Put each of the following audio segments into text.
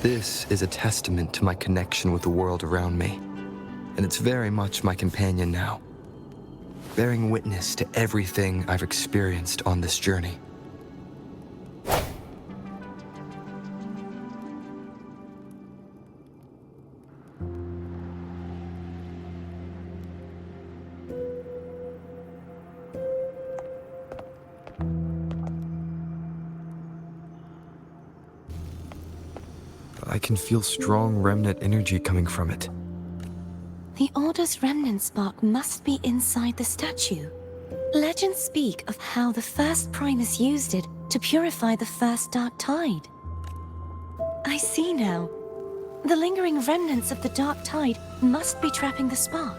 This is a testament to my connection with the world around me, and it's very much my companion now, bearing witness to everything I've experienced on this journey. I can feel strong remnant energy coming from it. The Order's remnant spark must be inside the statue. Legends speak of how the first Primus used it to purify the first dark tide. I see now. The lingering remnants of the dark tide must be trapping the spark.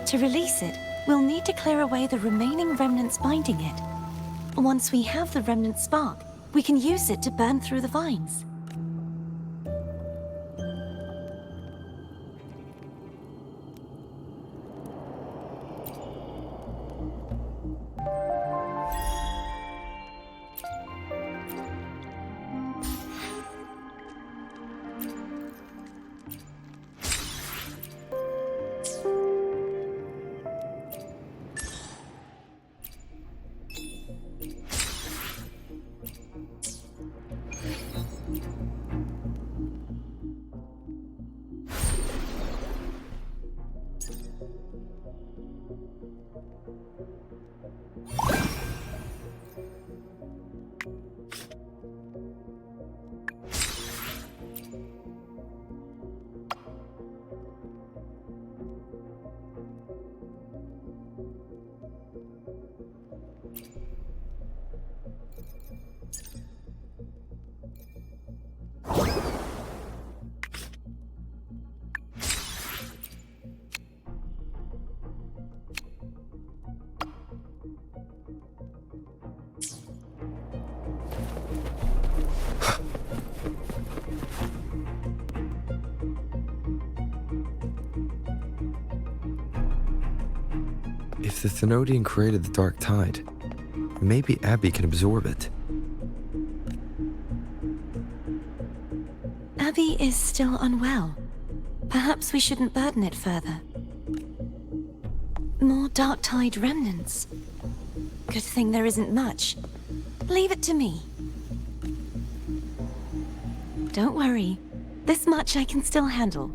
To release it, we'll need to clear away the remaining remnants binding it. Once we have the remnant spark, we can use it to burn through the vines. If the ∧Ď created the dark tide, maybe Abby can absorb it. Abby is still unwell. Perhaps we shouldn't burden it further. More dark tide remnants. Good thing there isn't much. Leave it to me. Don't worry. This much I can still handle.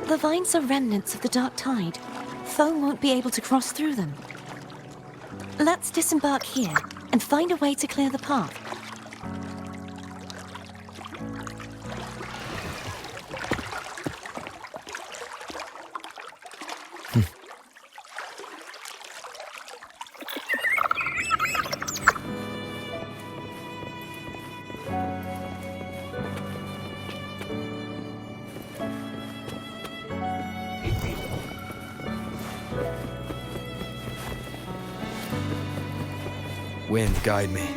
The vines are remnants of the dark tide. Foe won't be able to cross through them. Let's disembark here and find a way to clear the path. Wind, guide me.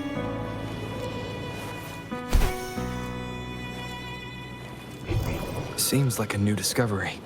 Seems like a new discovery.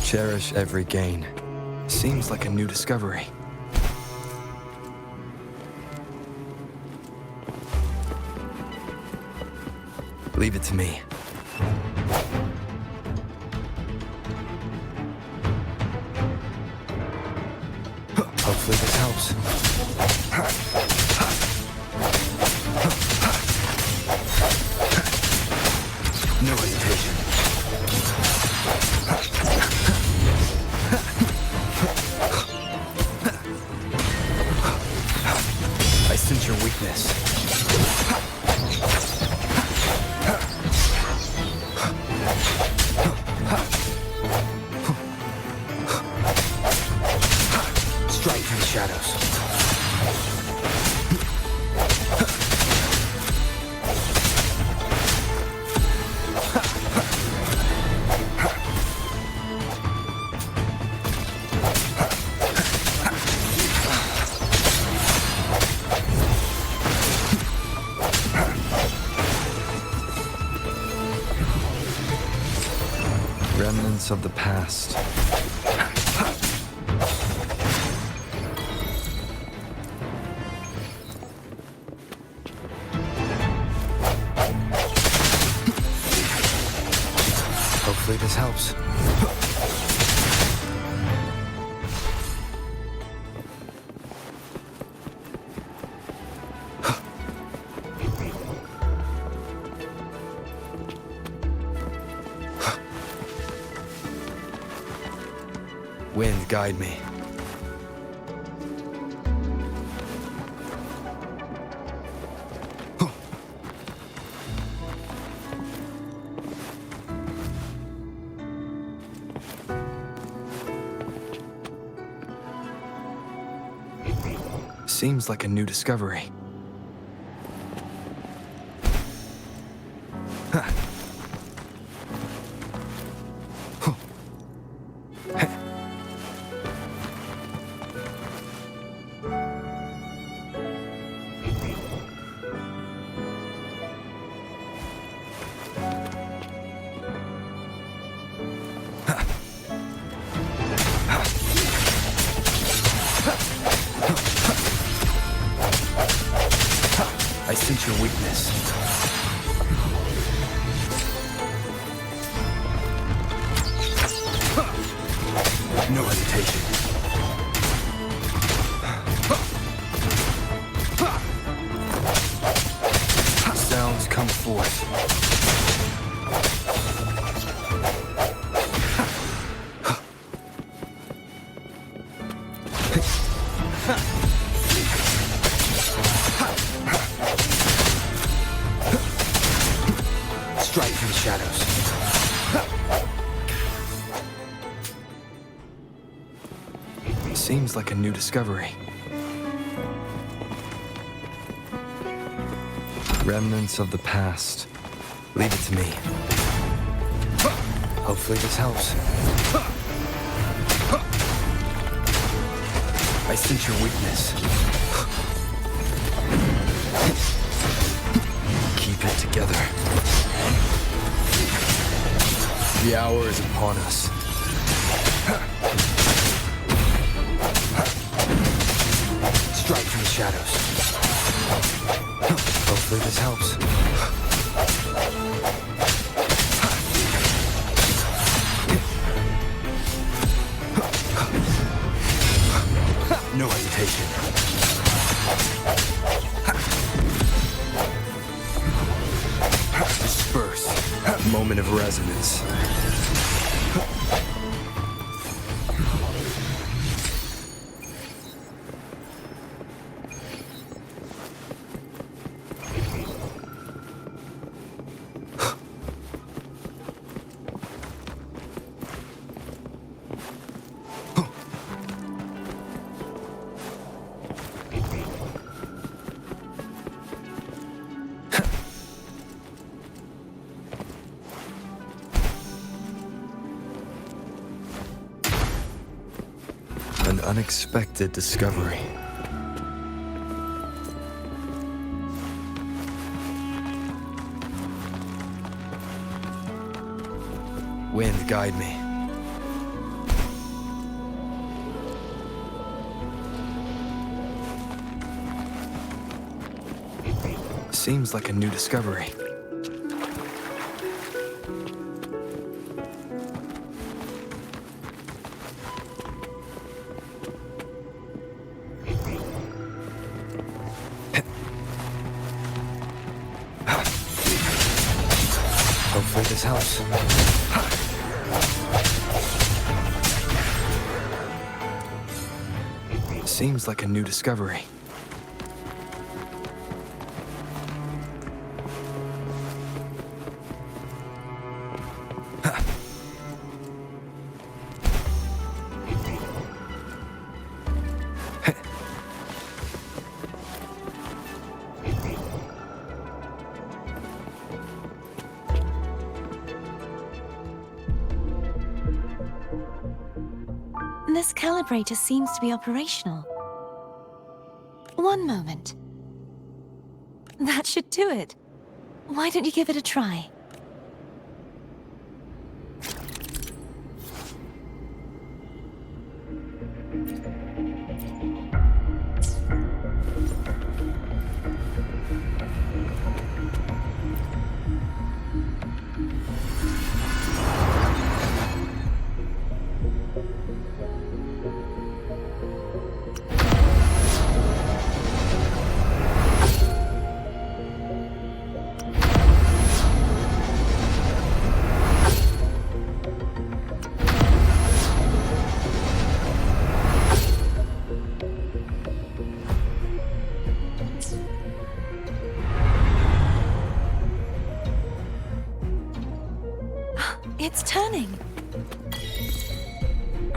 Cherish every gain. Seems like a new discovery. Leave it to me. Hopefully this helps. No hesitation. I sense your weakness. Strike from the shadows. Remnants of the past. Hopefully this helps. Wind, guide me. Seems like a new discovery. I sense your weakness. No hesitation. Sounds come forth. Strike from the shadows. Seems like a new discovery. Remnants of the past. Leave it to me. Hopefully this helps. I sense your weakness. Keep it together. The hour is upon us. Hopefully this helps. No hesitation. Disperse. Moment of resonance. An unexpected discovery. Wind, guide me. Seems like a new discovery. Hopefully this helps. Seems like a new discovery. This calibrator seems to be operational. One moment. That should do it. Why don't you give it a try? It's turning.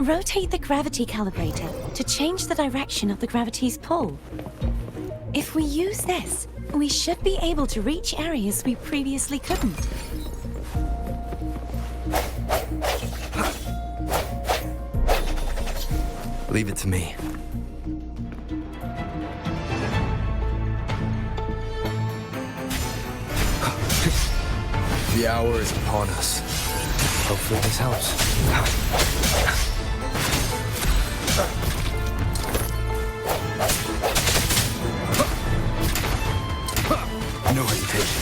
Rotate the gravity calibrator to change the direction of the gravity's pull. If we use this, we should be able to reach areas we previously couldn't. Leave it to me. The hour is upon us. Hopefully this helps. No hesitation.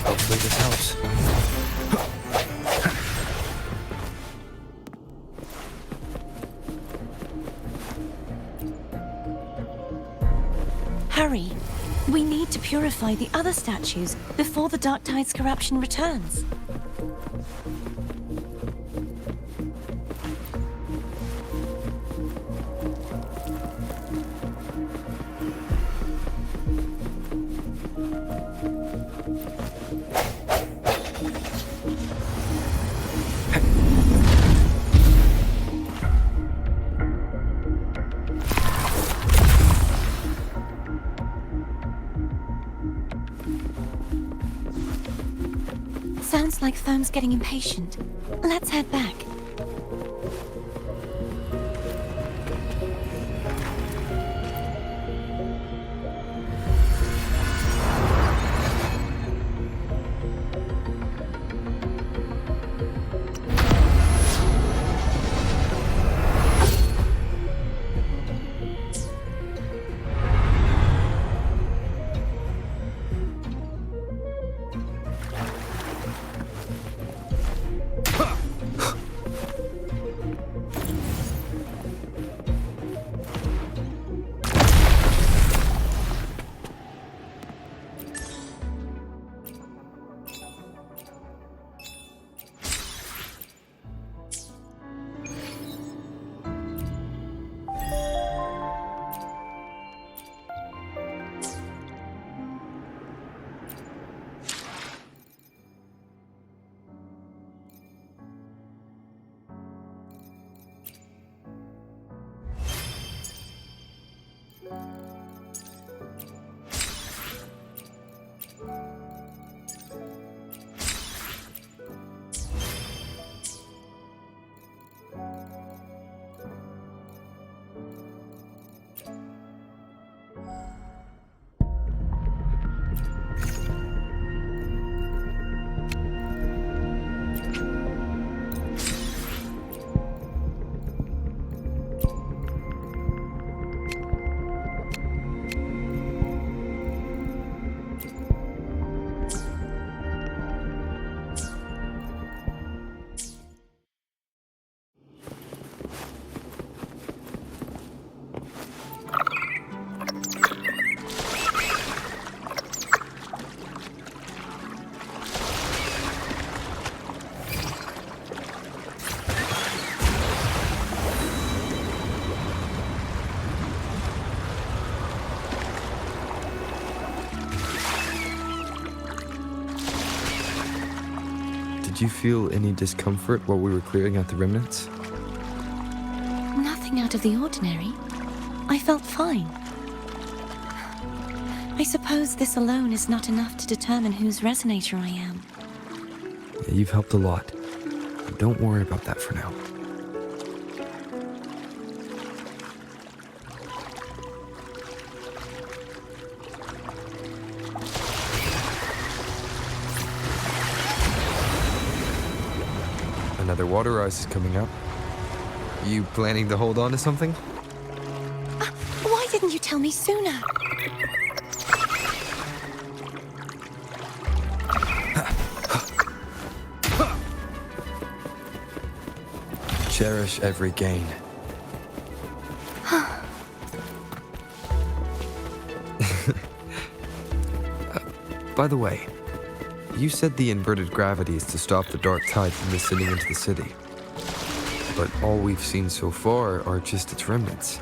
Hopefully this helps. Hurry. We need to purify the other statues before the Dark Tide's corruption returns. Sounds like Therm's getting impatient. Let's head back. Did you feel any discomfort while we were clearing out the remnants? Nothing out of the ordinary. I felt fine. I suppose this alone is not enough to determine whose resonator I am. Yeah, you've helped a lot. Don't worry about that for now. Another water rise is coming up. You planning to hold on to something? Why didn't you tell me sooner? Cherish every gain. By the way, you said the inverted gravity is to stop the dark tide from descending into the city. But all we've seen so far are just its remnants.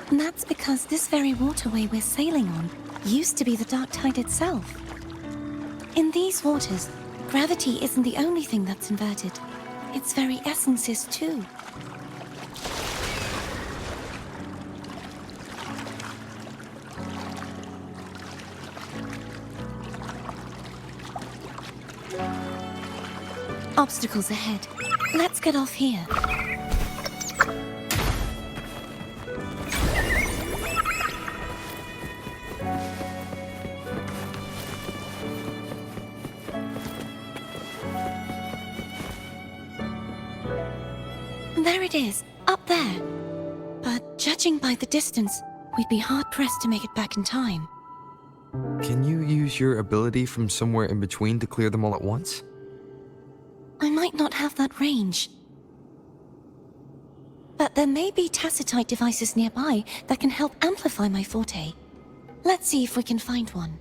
And that's because this very waterway we're sailing on used to be the dark tide itself. In these waters, gravity isn't the only thing that's inverted. Its very essence is too. Obstacles ahead. Let's get off here. There it is, up there. But judging by the distance, we'd be hard-pressed to make it back in time. Can you use your ability from somewhere in between to clear them all at once? I might not have that range. But there may be ☆devices nearby that can help amplify my forte. Let's see if we can find one.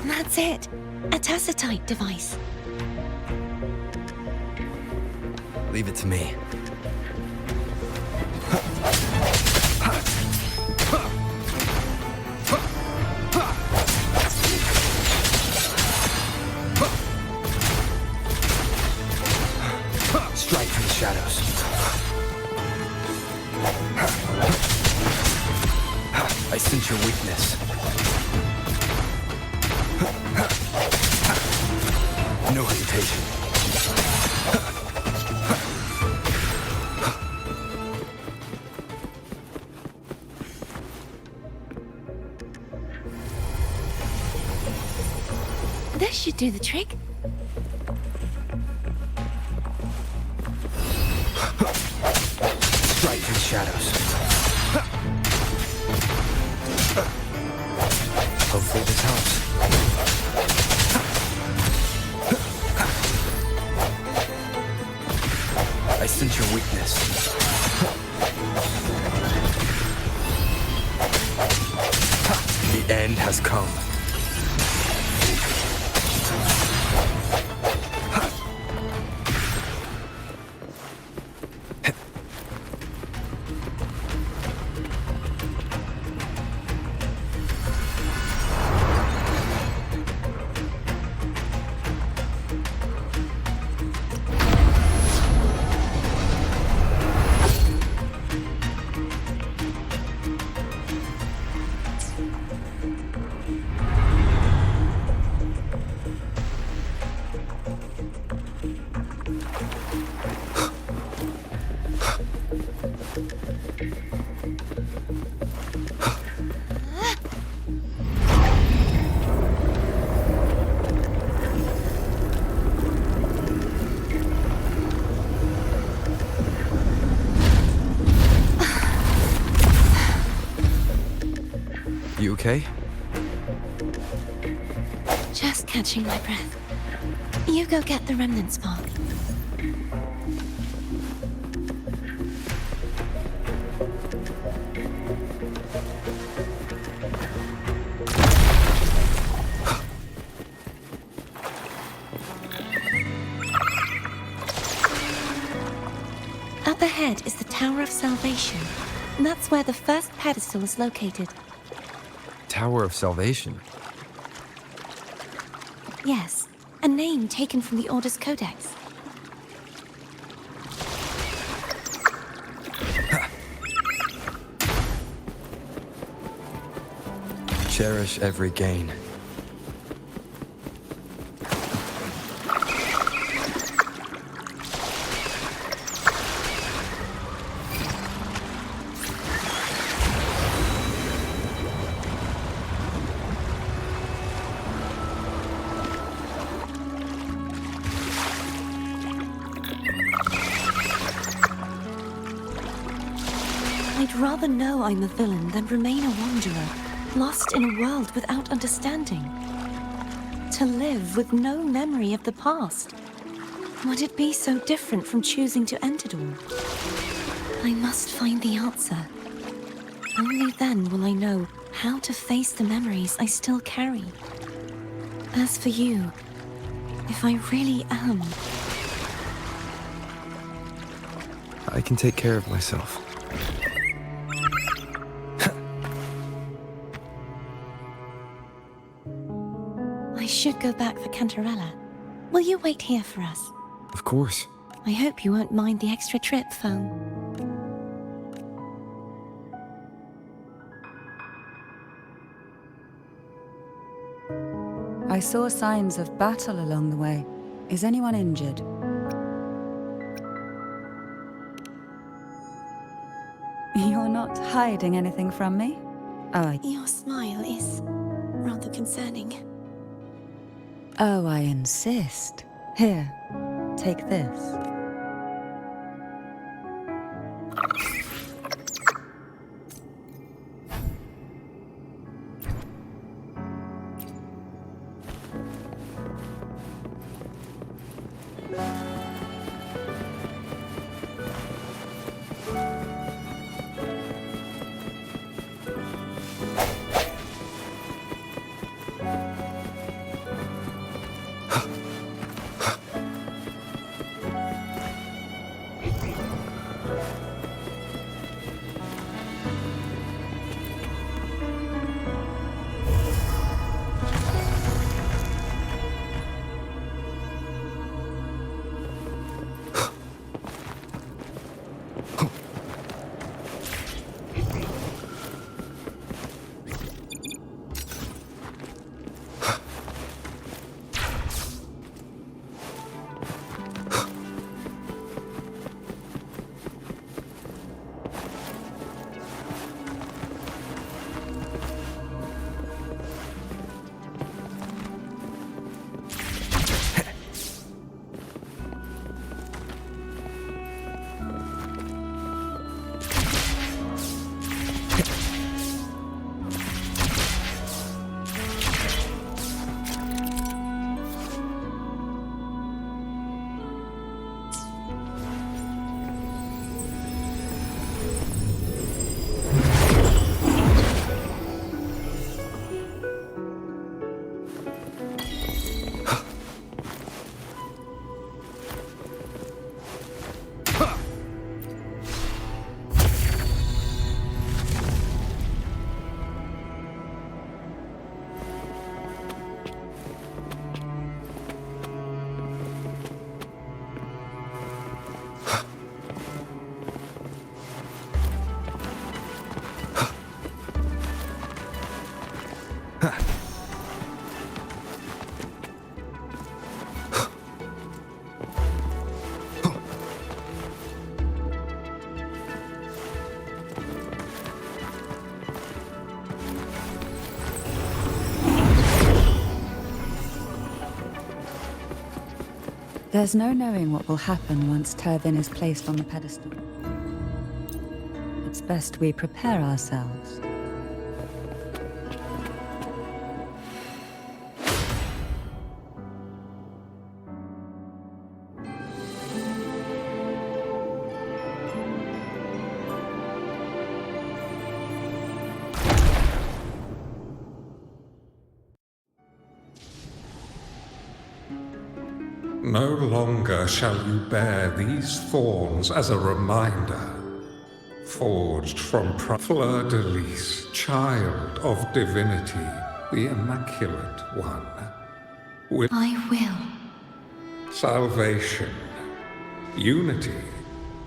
That's it. A ☆device. Leave it to me. Strike from the shadows. I sense your weakness. No hesitation. This should do the trick. Strike from the shadows. Hopefully this helps. I sense your weakness. The end has come. Just catching my breath. You go get the remnant spark. Up ahead is the Tower of Salvation. That's where the first pedestal is located. Tower of Salvation? Yes, a name taken from the Order's Codex. Cherish every gain. I'd rather know I'm a villain than remain a wanderer, lost in a world without understanding. To live with no memory of the past. Would it be so different from choosing to end it all? I must find the answer. Only then will I know how to face the memories I still carry. As for you, if I really am... I can take care of myself. I should go back for Cantarella. Will you wait here for us? Of course. I hope you won't mind the extra trip, Foam. I saw signs of battle along the way. Is anyone injured? You're not hiding anything from me? Your smile is rather concerning. Oh, I insist. Here, take this. There's no knowing what will happen once 𝓬ᴇ is placed on the pedestal. It's best we prepare ourselves. No longer shall you bear these thorns as a reminder. Forged from Fleur-de-Lis, child of divinity, the Immaculate One. With I will. salvation, unity,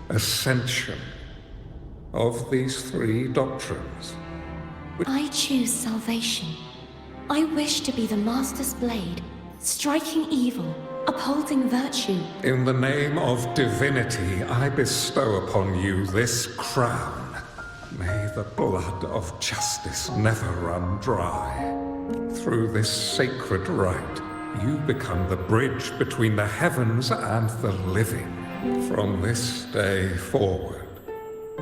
ascension of these three doctrines. I choose salvation. I wish to be the Master's blade, striking evil, upholding virtue. In the name of divinity, I bestow upon you this crown. May the blood of justice never run dry. Through this sacred rite, you become the bridge between the heavens and the living. From this day forward,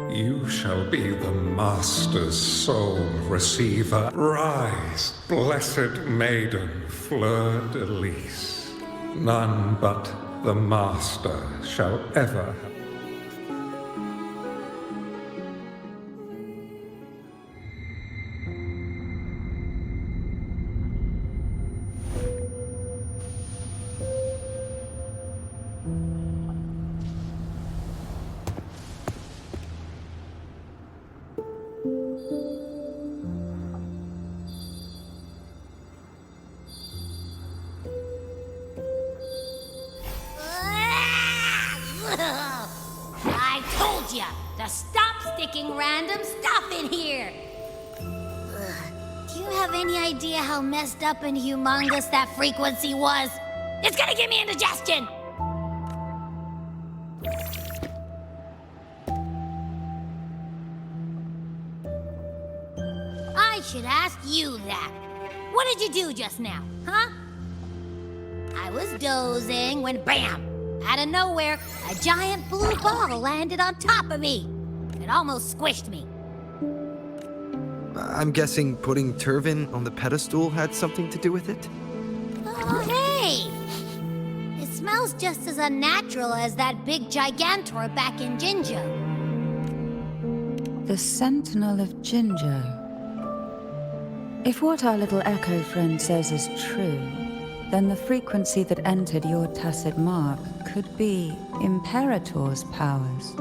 you shall be the Master's sole receiver. Rise, blessed maiden Fleur-de-Lis. None but the Master shall ever have. I told ya to stop sticking random stuff in here. Do you have any idea how messed up and humongous that frequency was? It's gonna give me indigestion! I should ask you that. What did you do just now, huh? I was dozing when BAM! Out of nowhere, a giant blue ball landed on top of me. It almost squished me. I'm guessing putting Tervin on the pedestal had something to do with it? Oh, hey! It smells just as unnatural as that big gigantor back in Jinzhou. The Sentinel of Jinzhou. If what our little echo friend says is true, then the frequency that entered your tacit mark could be Imperator's powers.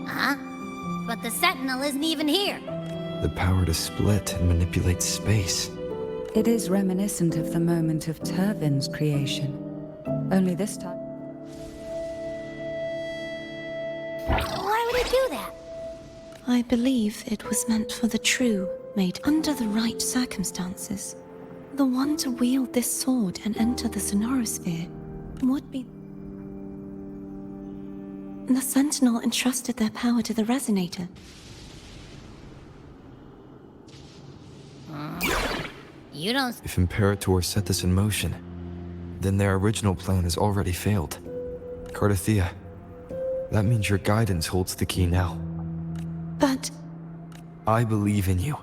Huh? But the Sentinel isn't even here. The power to split and manipulate space. It is reminiscent of the moment of Tervin's creation. Only this time... Why would it do that? I believe it was meant for the true, made under the right circumstances. The one to wield this sword and enter the sonorosphere would be... The Sentinel entrusted their power to the Resonator. You don't... If Imperator set this in motion, then their original plan has already failed. Cardathea, that means your guidance holds the key now. But... I believe in you.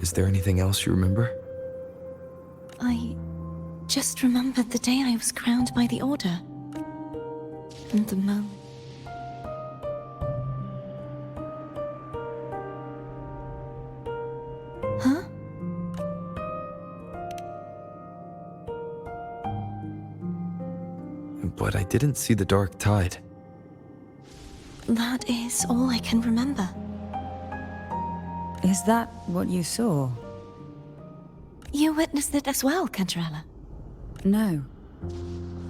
Is there anything else you remember? I just remembered the day I was crowned by the Order. And the moment. Huh? But I didn't see the dark tide. That is all I can remember. Is that what you saw? You witnessed it as well, 𝓭𝓻𝓭. No.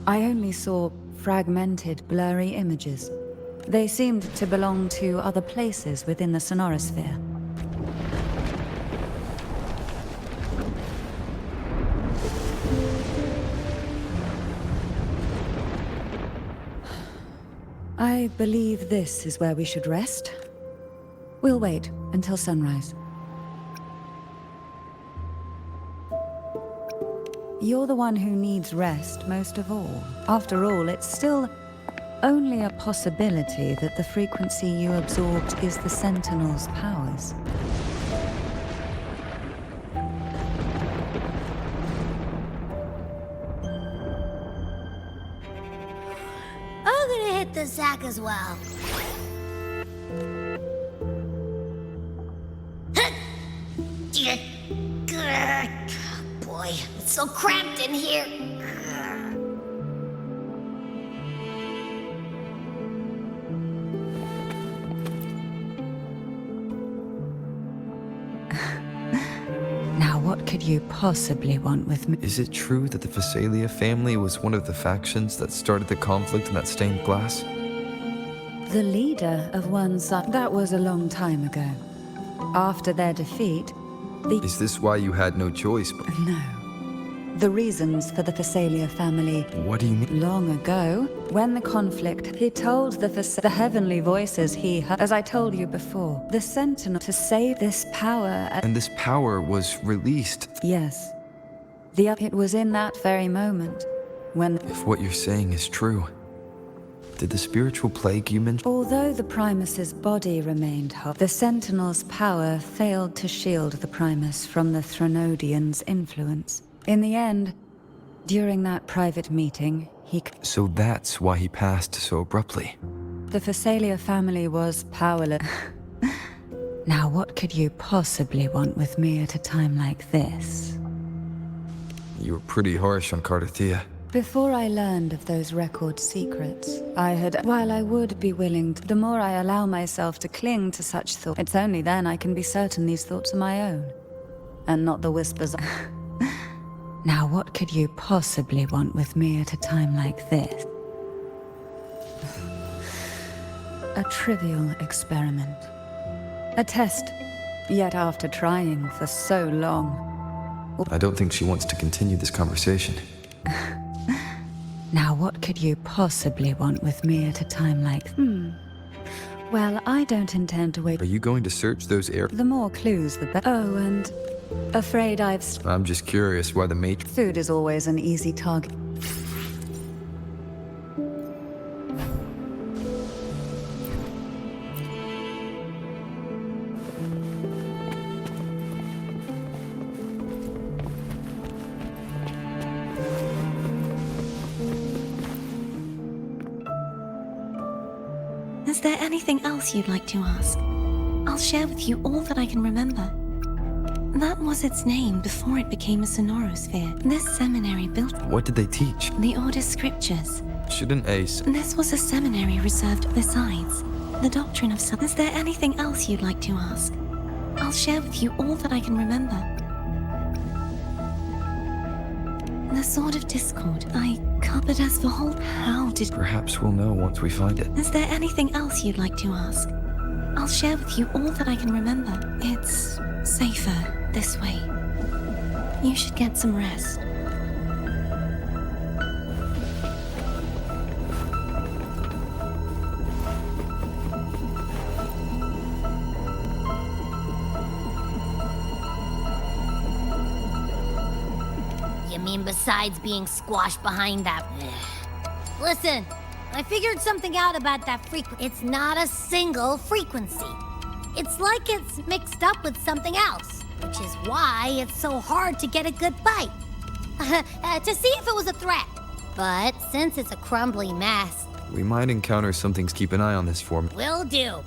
I only saw fragmented, blurry images. They seemed to belong to other places within the sonorosphere. I believe this is where we should rest. We'll wait until sunrise. You're the one who needs rest most of all. After all, it's still only a possibility that the frequency you absorbed is the Sentinel's powers. I'm gonna hit the sack as well. It's so cramped in here. Now what could you possibly want with me? Is it true that the Physalia family was one of the factions that started the conflict in that stained glass? The leader of one side. That was a long time ago. After their defeat, Is this why you had no choice? No. The reasons for the Physalia family. What do you mean? Long ago, when the conflict, he told the heavenly voices he heard, as I told you before, the Sentinel, to save this power. And this power was released. Yes. It was in that very moment when, If what you're saying is true, did the spiritual plague you mentioned? although the Primus's body remained whole, the Sentinel's power failed to shield the Primus from the Threnodian's influence. In the end, during that private meeting, So that's why he passed so abruptly. the Physalia family was powerless. Now what could you possibly want with me at a time like this? You were pretty harsh on Cardathia. Before I learned of those record secrets, while I would be willing to, the more I allow myself to cling to such thoughts, it's only then I can be certain these thoughts are my own, and not the whispers. Now what could you possibly want with me at a time like this? A trivial experiment. A test, yet after trying for so long. I don't think she wants to continue this conversation. Now what could you possibly want with me at a time like... Well, I don't intend to wait. Are you going to search those air... The more clues, the better. Oh, and... afraid I'm just curious why the matron... Food is always an easy target. Is there anything else you'd like to ask? I'll share with you all that I can remember. That was its name before it became a sonorosphere. This seminary built What did they teach? the Order's scriptures. Shouldn't Ace... This was a seminary reserved besides the doctrine of some. Is there anything else you'd like to ask? I'll share with you all that I can remember. The Sword of Discord. But as for how did... Perhaps we'll know once we find it. Is there anything else you'd like to ask? I'll share with you all that I can remember. It's safer this way. You should get some rest. You mean besides being squashed behind that... Listen, I figured something out about that frequency. It's not a single frequency. It's like it's mixed up with something else, which is why it's so hard to get a good bite. To see if it was a threat. But since it's a crumbly mess... We might encounter something to keep an eye on this for. Will do.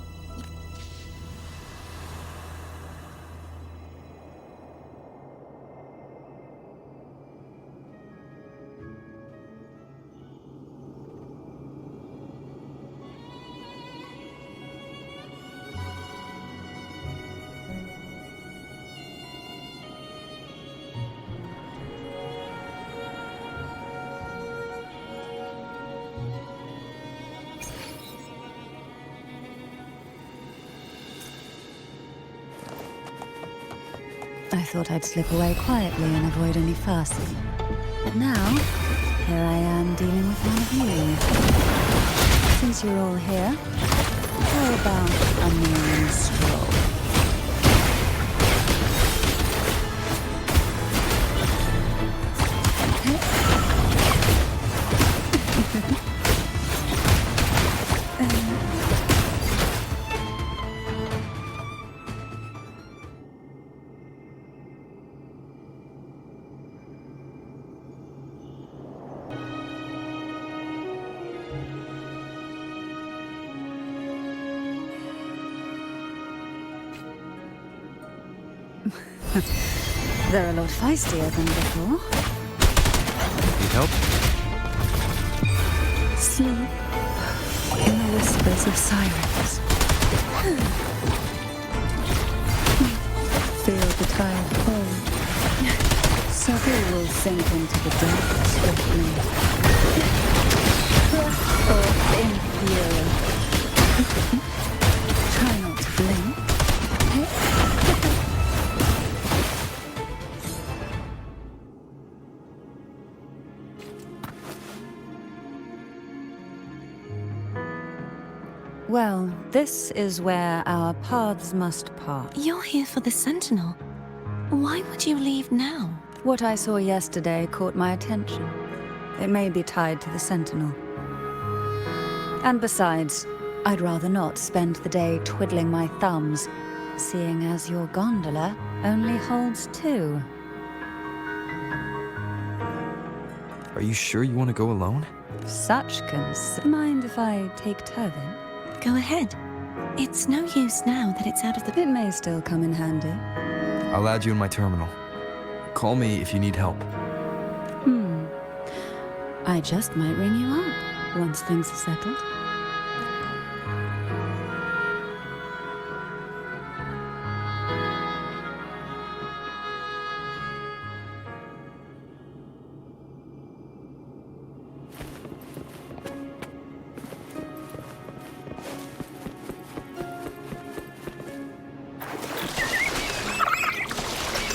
I thought I'd slip away quietly and avoid any fussing. But now, here I am dealing with one of you. Since you're all here, how about a morning stroll? They're a lot feistier than before. Help? Sleep in the whispers of sirens. Feel the tide fold. ⴬ⴜ will sink into the depths swiftly. Thrust forth in fury. Try not to blink. Well, this is where our paths must part. You're here for the Sentinel. Why would you leave now? What I saw yesterday caught my attention. It may be tied to the Sentinel. And besides, I'd rather not spend the day twiddling my thumbs, seeing as your gondola only holds 2. Are you sure you want to go alone? Such mind if I take 𝓬𝓐? Go ahead. It's no use now that it's out of the... It may still come in handy. I'll add you in my terminal. Call me if you need help. I just might ring you up once things are settled.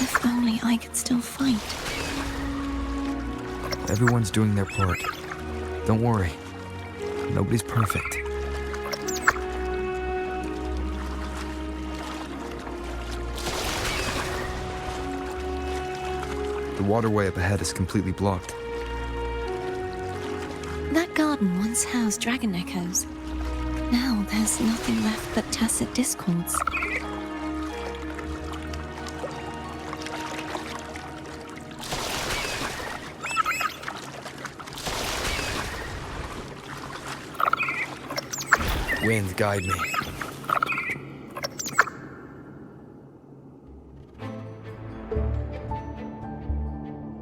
If only I could still fight. Everyone's doing their part. Don't worry. Nobody's perfect. The waterway up ahead is completely blocked. That garden once housed dragon echoes. Now there's nothing left but tacit discords. Wind, guide me.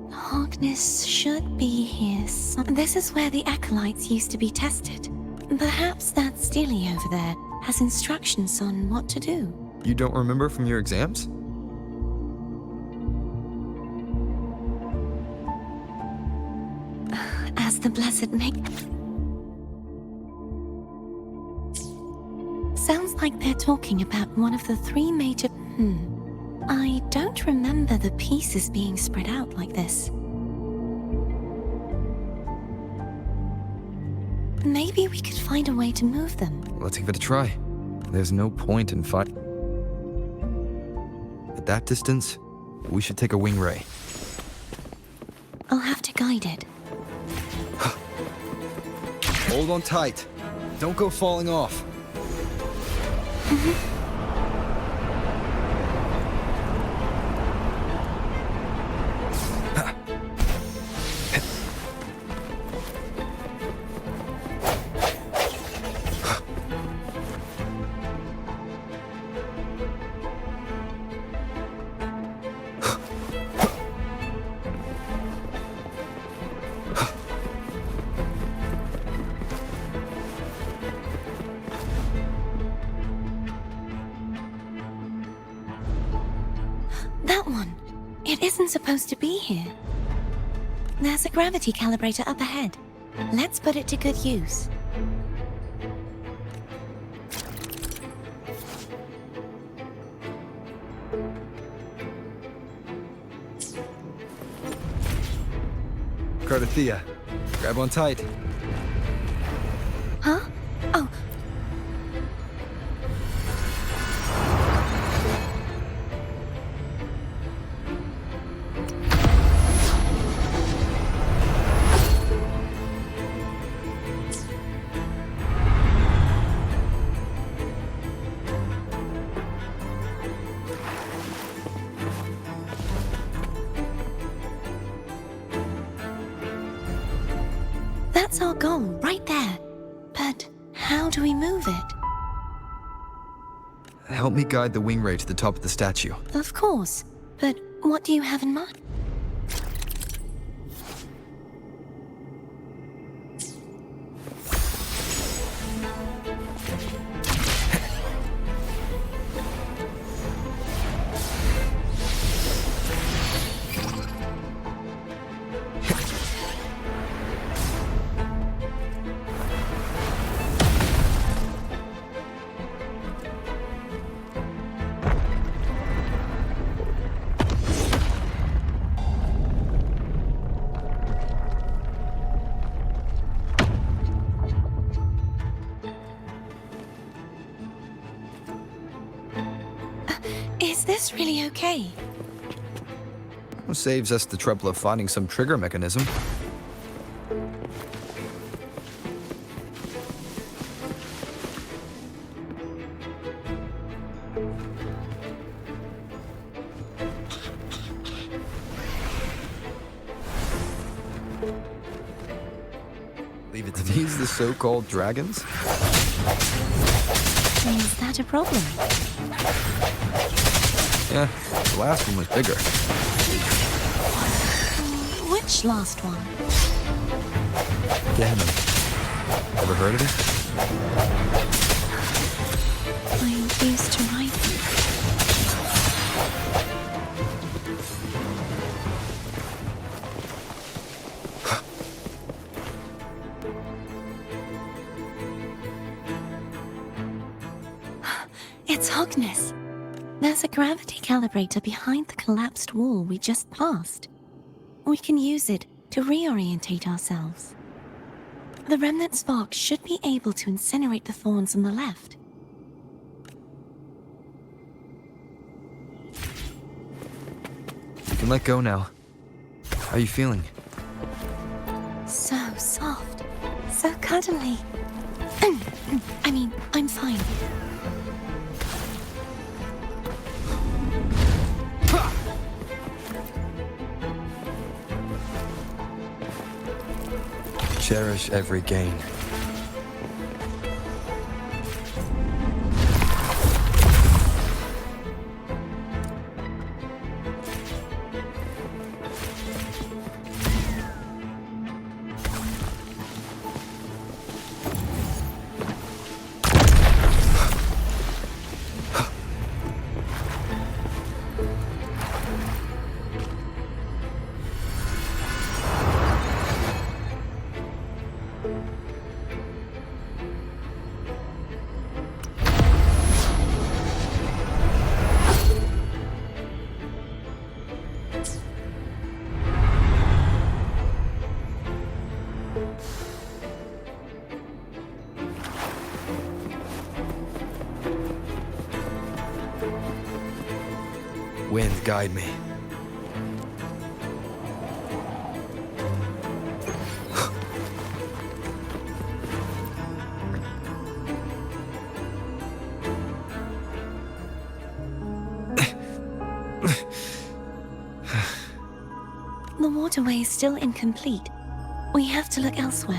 Darkness should be here. This is where the acolytes used to be tested. Perhaps that Steely over there has instructions on what to do. You don't remember from your exams? As the blessed make... Sounds like they're talking about one of the 3 major... I don't remember the pieces being spread out like this. Maybe we could find a way to move them. Let's give it a try. There's no point in fight. At that distance, we should take a wing ray. I'll have to guide it. Hold on tight. Don't go falling off. That one. It isn't supposed to be here. There's a gravity calibrator up ahead. Let's put it to good use. Cardothea, grab on tight. Huh? Oh. That's our goal, right there. But how do we move it? Help me guide the wing ray to the top of the statue. Of course. But what do you have in mind? Is this really okay? Saves us the trouble of finding some trigger mechanism. Leave it to these, the so-called dragons? Is that a problem? Yeah, the last one was bigger. Which last one? Ganon. Ever heard of it? I used to write them. It's Hogness. There's a gravity calibrator behind the collapsed wall we just passed. We can use it to reorientate ourselves. The remnant spark should be able to incinerate the thorns on the left. You can let go now. How are you feeling? So soft. So cuddly. I mean, I'm fine. Cherish every gain. Wind, guide me. The waterway is still incomplete. We have to look elsewhere.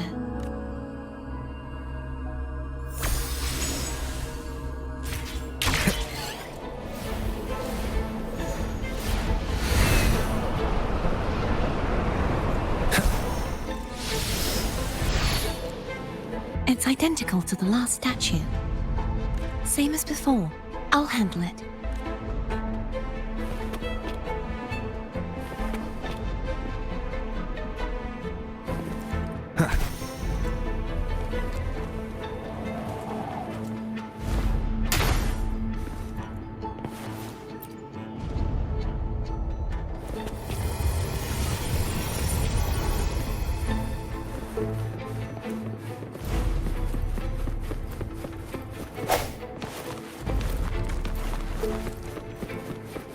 It's identical to the last statue. Same as before. I'll handle it.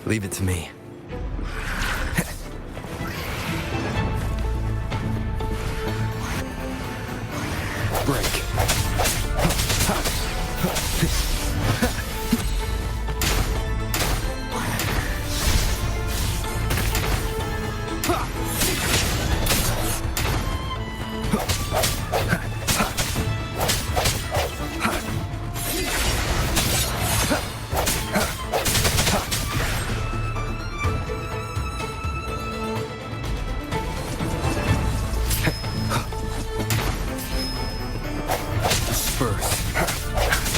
Leave it to me. Break.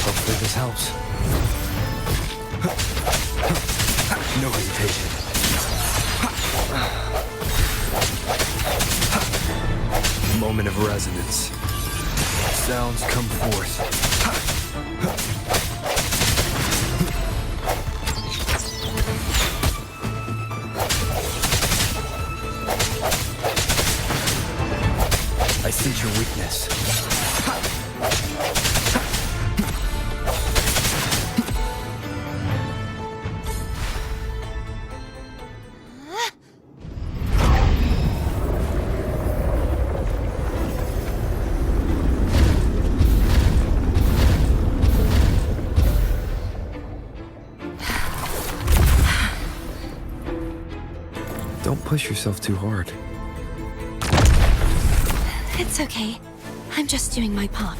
Hopefully this helps. No hesitation. Moment of resonance. Sounds come forth. I sense your weakness. push yourself too hard. It's okay. I'm just doing my part.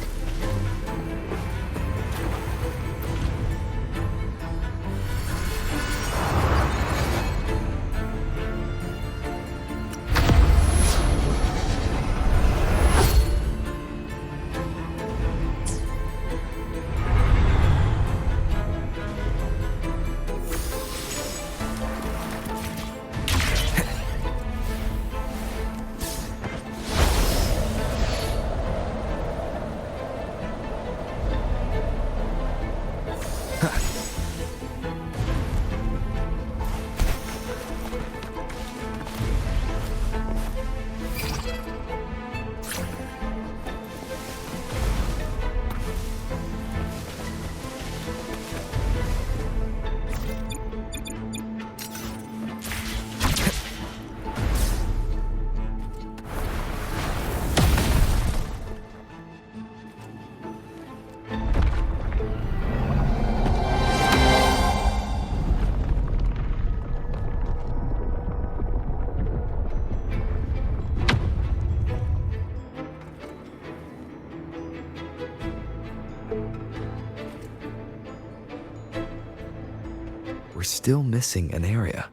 We're still missing an area.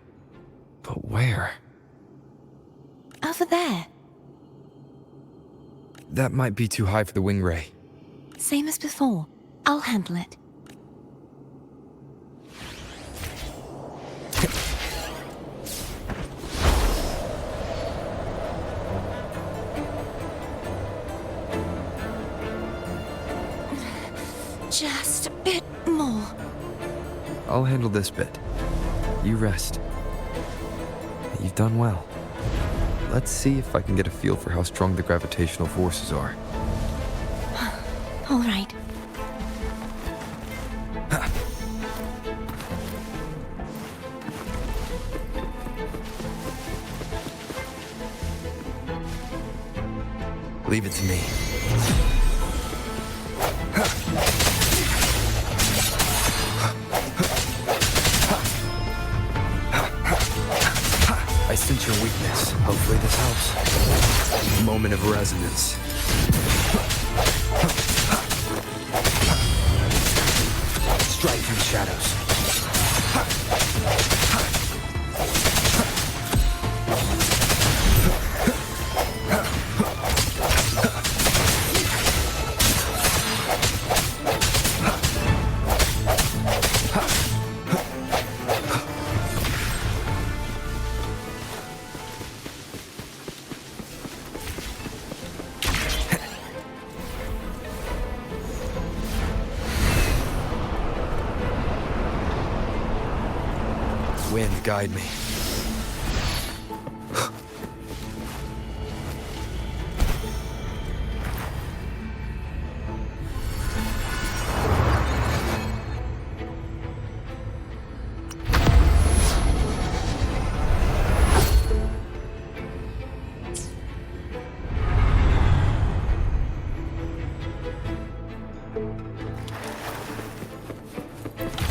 But where? Over there. That might be too high for the wing ray. Same as before. I'll handle it. Just a bit more. I'll handle this bit. You rest. You've done well. Let's see if I can get a feel for how strong the gravitational forces are. All right. Leave it to me. I sense your weakness. Hopefully this helps. Moment of resonance. Strike through the shadows. Wind, guide me.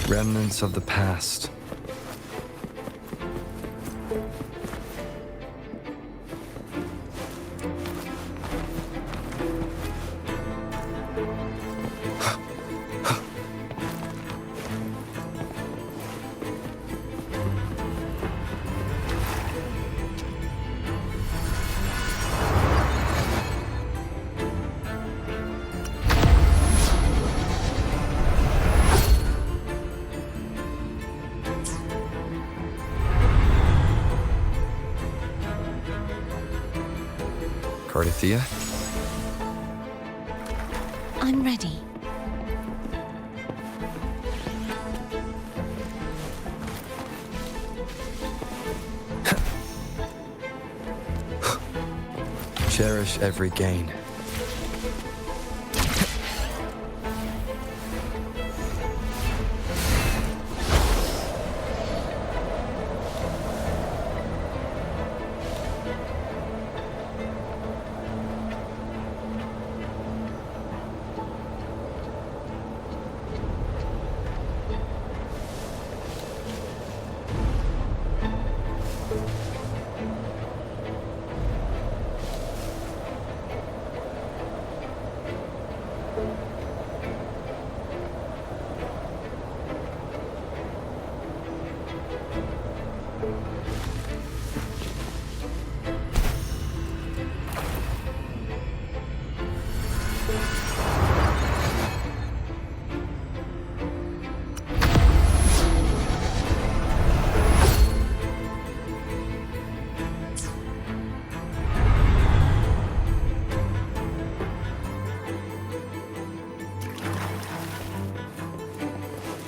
Remnants of the past. Cardathea? I'm ready. Cherish every gain.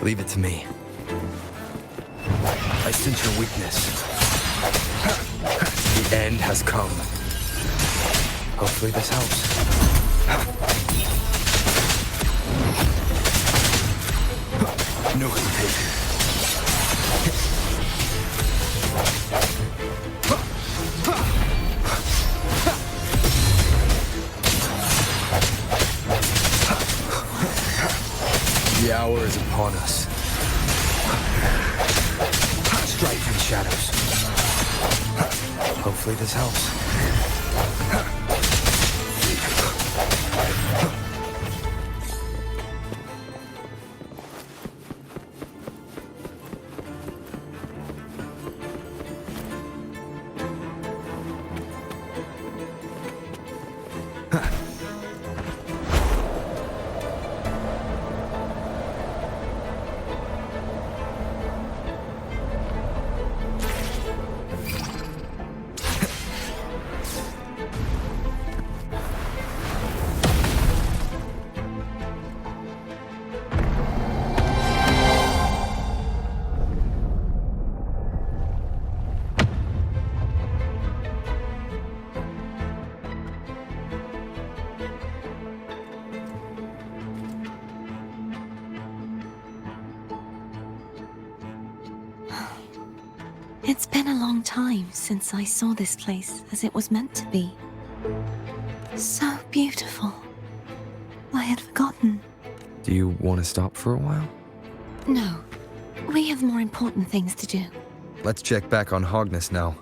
Leave it to me. I sense your weakness. The end has come. Hopefully this helps. No hesitation. The hour is upon us. Strike through the shadows. Hopefully this helps. It's been a long time since I saw this place as it was meant to be. So beautiful. I had forgotten. Do you want to stop for a while? No, we have more important things to do. Let's check back on Hogness now.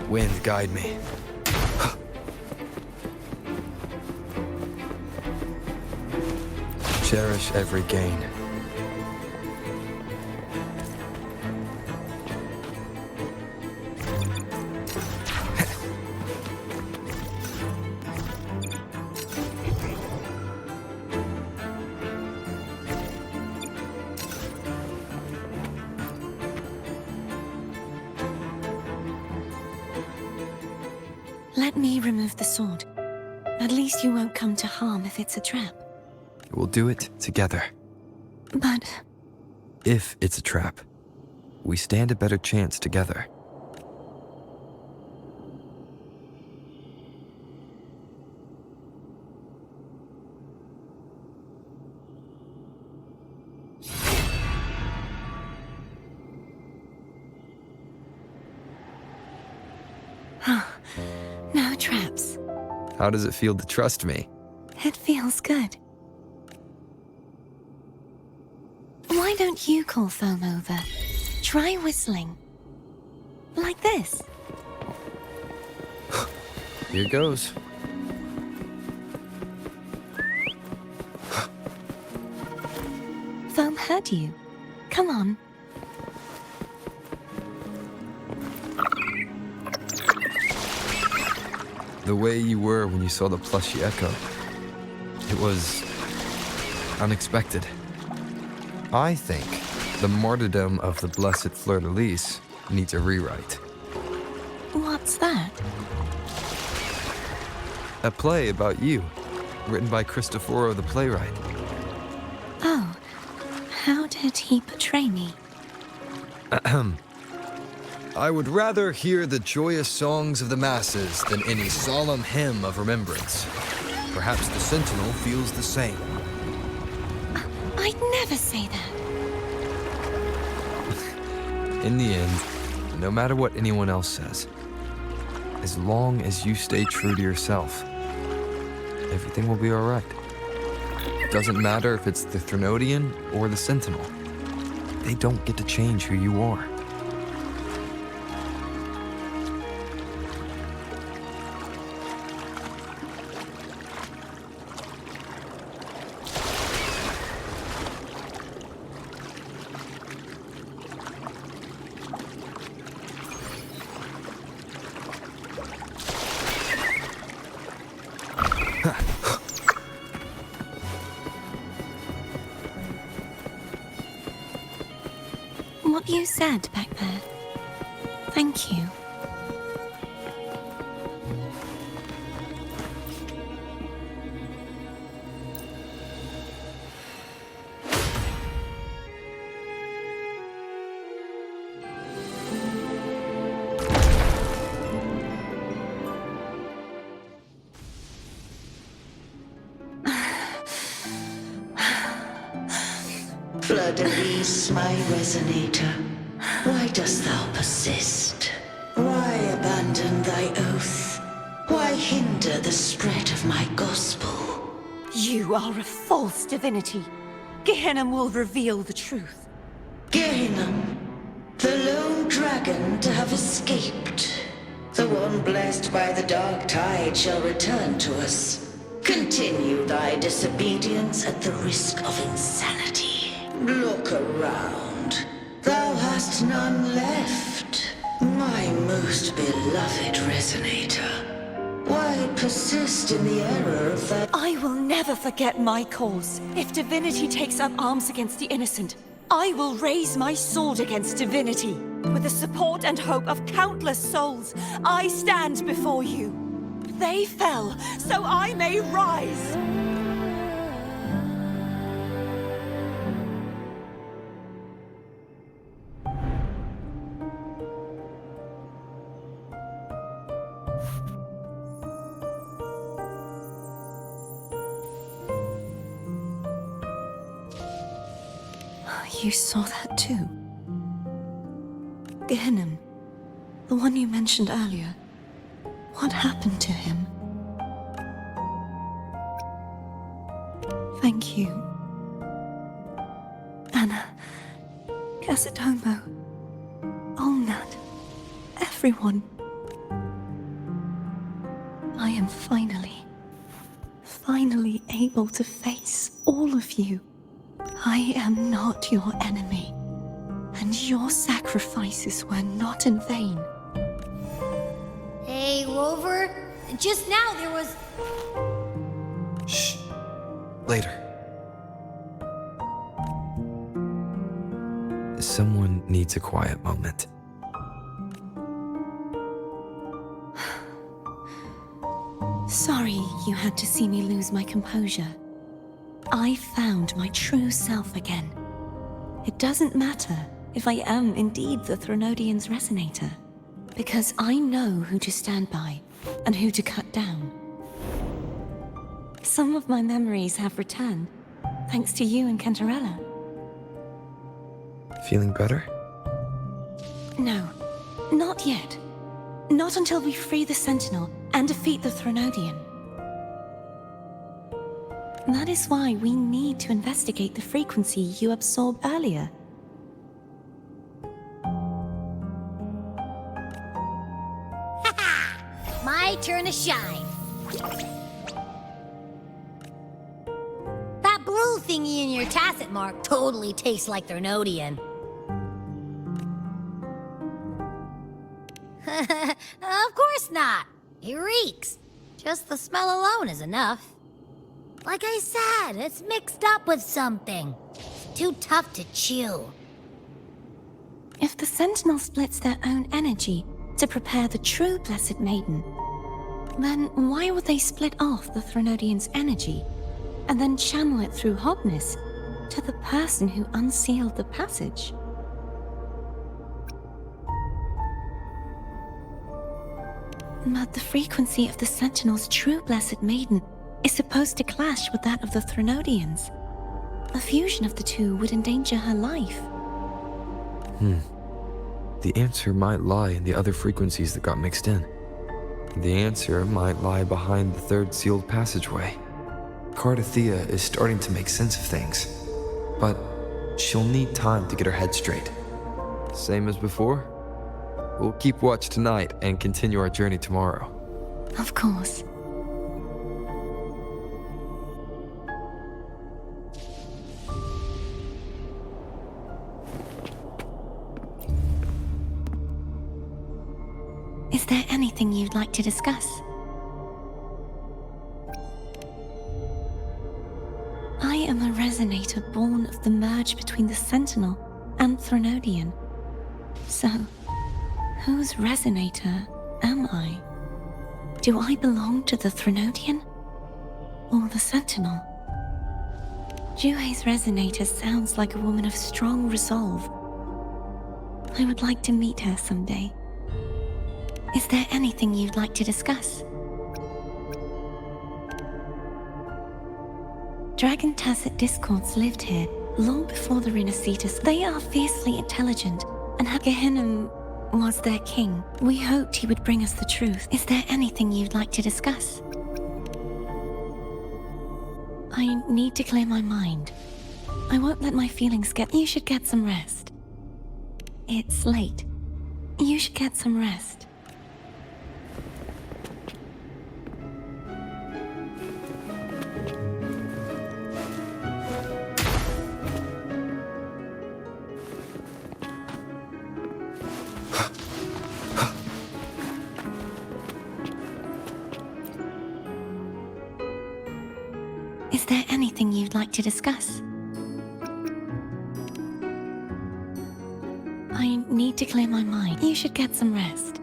Wind, guide me. Cherish every gain. Let me remove the sword. At least you won't come to harm if it's a trap. We'll do it together. But If it's a trap, we stand a better chance together. no traps. How does it feel to trust me? It feels good. Why don't you call foam over? Try whistling. Like this. Here goes. Foam heard you. Come on. The way you were when you saw the plushy echo. It was unexpected. I think the martyrdom of the blessed Fleur-de-Lis needs a rewrite. What's that? A play about you, written by Cristoforo the playwright. Oh, how did he portray me? I would rather hear the joyous songs of the masses than any solemn hymn of remembrance. Perhaps the Sentinel feels the same. I'd never say that. In the end, no matter what anyone else says, as long as you stay true to yourself, everything will be all right. It doesn't matter if it's the Th or the Sentinel. They don't get to change who you are. What you said back there. Thank you. Fleur-de-lis, my resonator, why dost thou persist? Why abandon thy oath? Why hinder the spread of my gospel? You are a false divinity. Gehenna will reveal the truth. Gehenna, the lone dragon to have escaped. The one blessed by the dark tide shall return to us. Continue thy disobedience at the risk of insanity. Look around. Thou hast none left. My most beloved resonator. Why persist in the error of that? I will never forget my cause. If divinity takes up arms against the innocent, I will raise my sword against divinity. With the support and hope of countless souls, I stand before you. They fell, so I may rise. You saw that too? Gehenna, the one you mentioned earlier. What happened to him? Thank you. Anna, Kasatombo, Olnat, everyone. I am finally able to face all of you. I am not your enemy, and your sacrifices were not in vain. Hey, Rover, just now there was... Shh. Later. Someone needs a quiet moment. Sorry you had to see me lose my composure. I found my true self again. It doesn't matter if I am indeed the Threnodian's resonator, because I know who to stand by and who to cut down. Some of my memories have returned, thanks to you and Cantarella. Feeling better? No, not yet. Not until we free the Sentinel and defeat the Threnodian. That is why we need to investigate the frequency you absorbed earlier. My turn to shine. That blue thingy in your tacit mark totally tastes like Threnodian. Of course not. It reeks. Just the smell alone is enough. Like I said, it's mixed up with something. It's too tough to chew. If the Sentinel splits their own energy to prepare the true Blessed Maiden, then why would they split off the Threnodian's energy and then channel it through Hobness to the person who unsealed the passage? But the frequency of the Sentinel's true Blessed Maiden is supposed to clash with that of the Threnodian's. A fusion of the two would endanger her life. The answer might lie in the other frequencies that got mixed in. The answer might lie behind the third sealed passageway. Cardathea is starting to make sense of things, but she'll need time to get her head straight. Same as before? We'll keep watch tonight and continue our journey tomorrow. Of course. Is there anything you'd like to discuss? I am a resonator born of the merge between the Sentinel and Threnodian. So, whose resonator am I? Do I belong to the Threnodian or the Sentinel? Juhe's resonator sounds like a woman of strong resolve. I would like to meet her someday. Is there anything you'd like to discuss? Dragon Tacit discords lived here long before the Renacetus. They are fiercely intelligent, and 𝓦𝓾𝓽𝓮 was their king. We hoped he would bring us the truth. Is there anything you'd like to discuss? I need to clear my mind. I won't let my feelings get... You should get some rest. It's late. You should get some rest. Is there anything you'd like to discuss? I need to clear my mind. You should get some rest.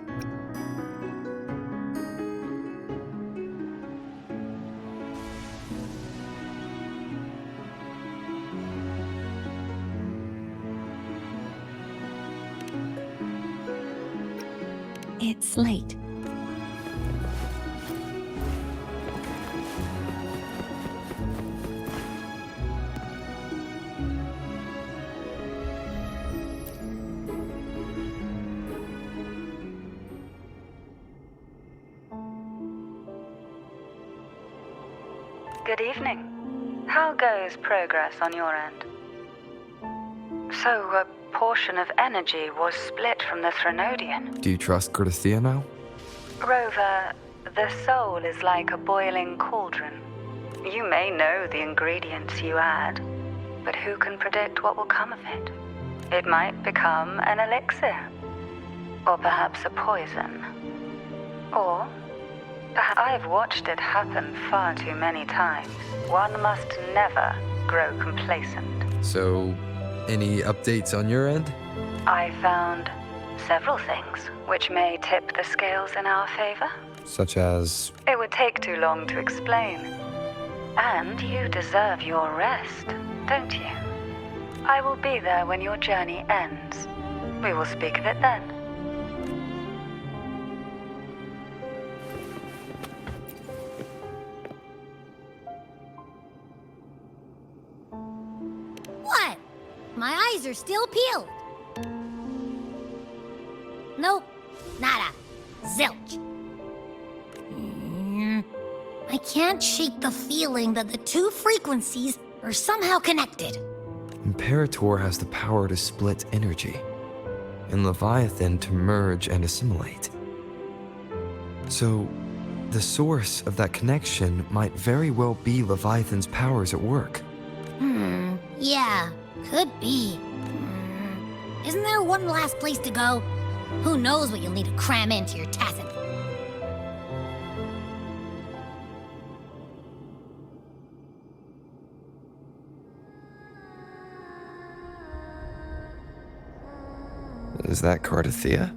It's late. Good evening. How goes progress on your end? So, a portion of energy was split from the Threnodian. Do you trust Gerithia now? Rover, the soul is like a boiling cauldron. You may know the ingredients you add, but who can predict what will come of it? It might become an elixir, or perhaps a poison, or I've watched it happen far too many times. One must never grow complacent. So, any updates on your end? I found several things which may tip the scales in our favor. Such as... It would take too long to explain. And you deserve your rest, don't you? I will be there when your journey ends. We will speak of it then. What? My eyes are still peeled. Nope, nada, zilch. I can't shake the feeling that the two frequencies are somehow connected. Imperator has the power to split energy, and Leviathan to merge and assimilate. So, the source of that connection might very well be Leviathan's powers at work. Yeah, could be. Isn't there one last place to go? Who knows what you'll need to cram into your tacit? Is that Gerithia?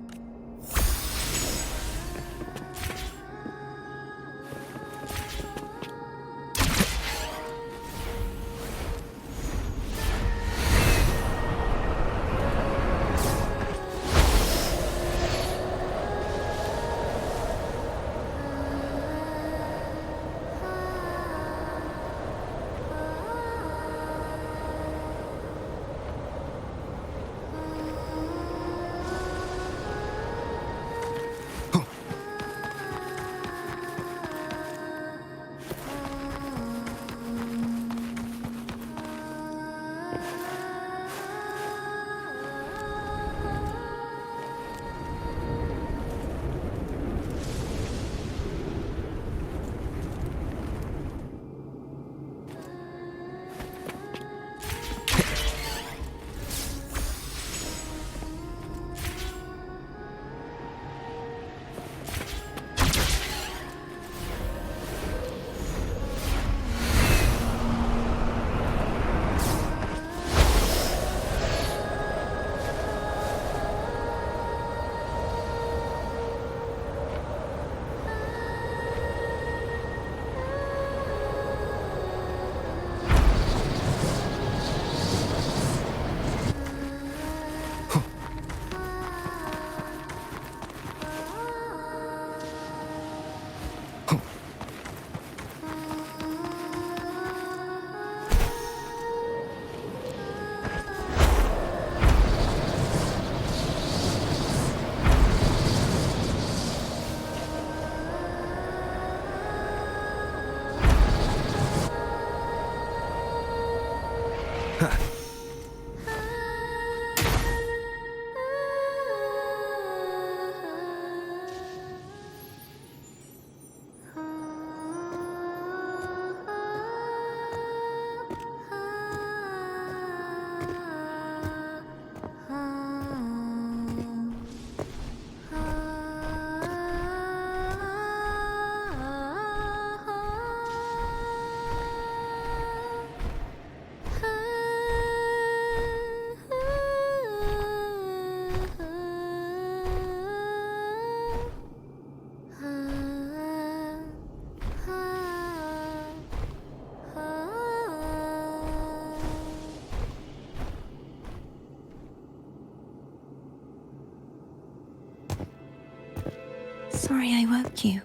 Sorry I woke you.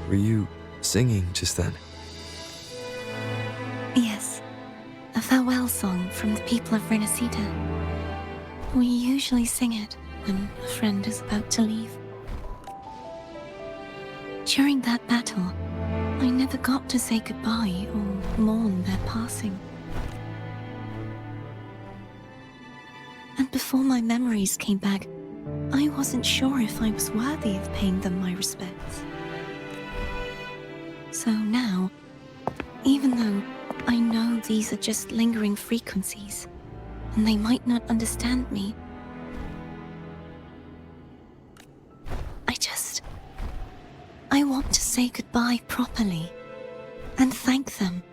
Were you singing just then? Yes, a farewell song from the people of 𝓦𝓫. We usually sing it when a friend is about to leave. During that battle, I never got to say goodbye or mourn their passing. And before my memories came back, I wasn't sure if I was worthy of paying them my respects. So now, even though I know these are just lingering frequencies, and they might not understand me, I want to say goodbye properly and thank them.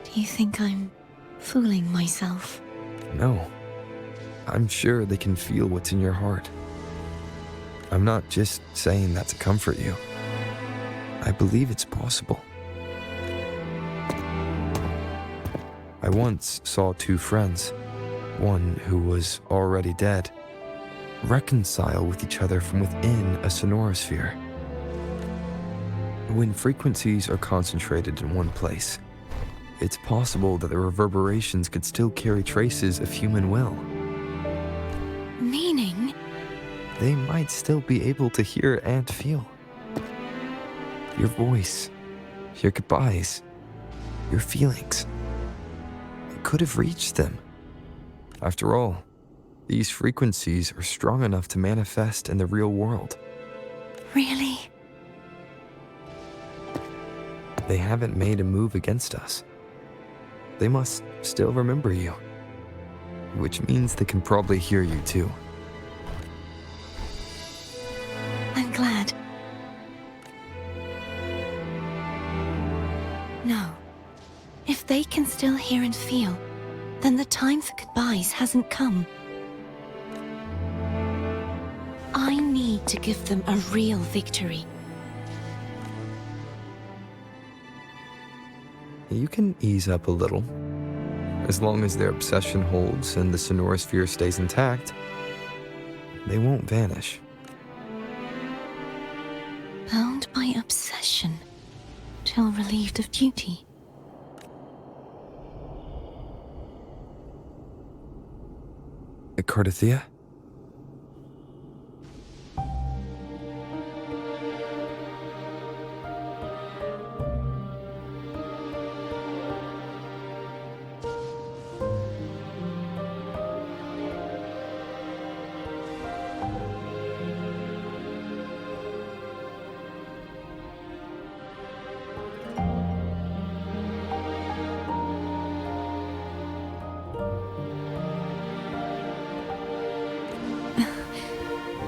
Do you think I'm fooling myself? No. I'm sure they can feel what's in your heart. I'm not just saying that to comfort you. I believe it's possible. I once saw two friends, one who was already dead, reconcile with each other from within a sonorosphere. When frequencies are concentrated in one place, it's possible that the reverberations could still carry traces of human will. Meaning? They might still be able to hear and feel. Your voice, your goodbyes, your feelings. It could have reached them. After all, these frequencies are strong enough to manifest in the real world. Really? They haven't made a move against us. They must still remember you, which means they can probably hear you too. I'm glad. No. If they can still hear and feel, then the time for goodbyes hasn't come. I need to give them a real victory. You can ease up a little. As long as their obsession holds and the sonorosphere stays intact, they won't vanish. Bound by obsession, till relieved of duty. 𝓦𝓾𝓽𝓱𝓮𝓻𝓲𝓷𝓰?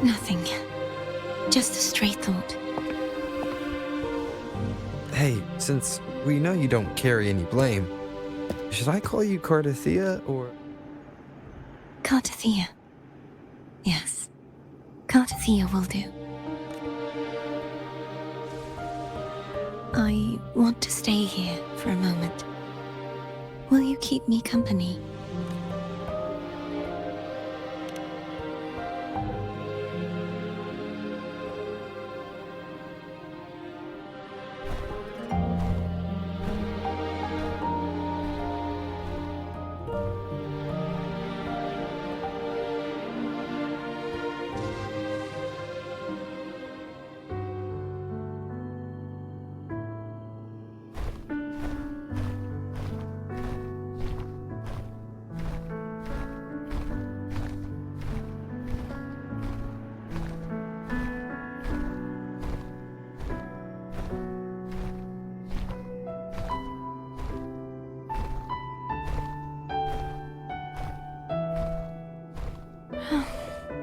Nothing. Just a stray thought. Hey, since we know you don't carry any blame, should I call you 𝓦𝓾𝓽𝓱𝓮𝓻 or... 𝓦𝓾𝓽𝓱𝓮𝓻. Yes. 𝓦𝓾𝓽𝓱 will do. I want to stay here for a moment. Will you keep me company?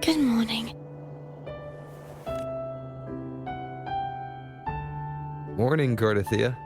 Good morning. Morning, 𝓱𝓚.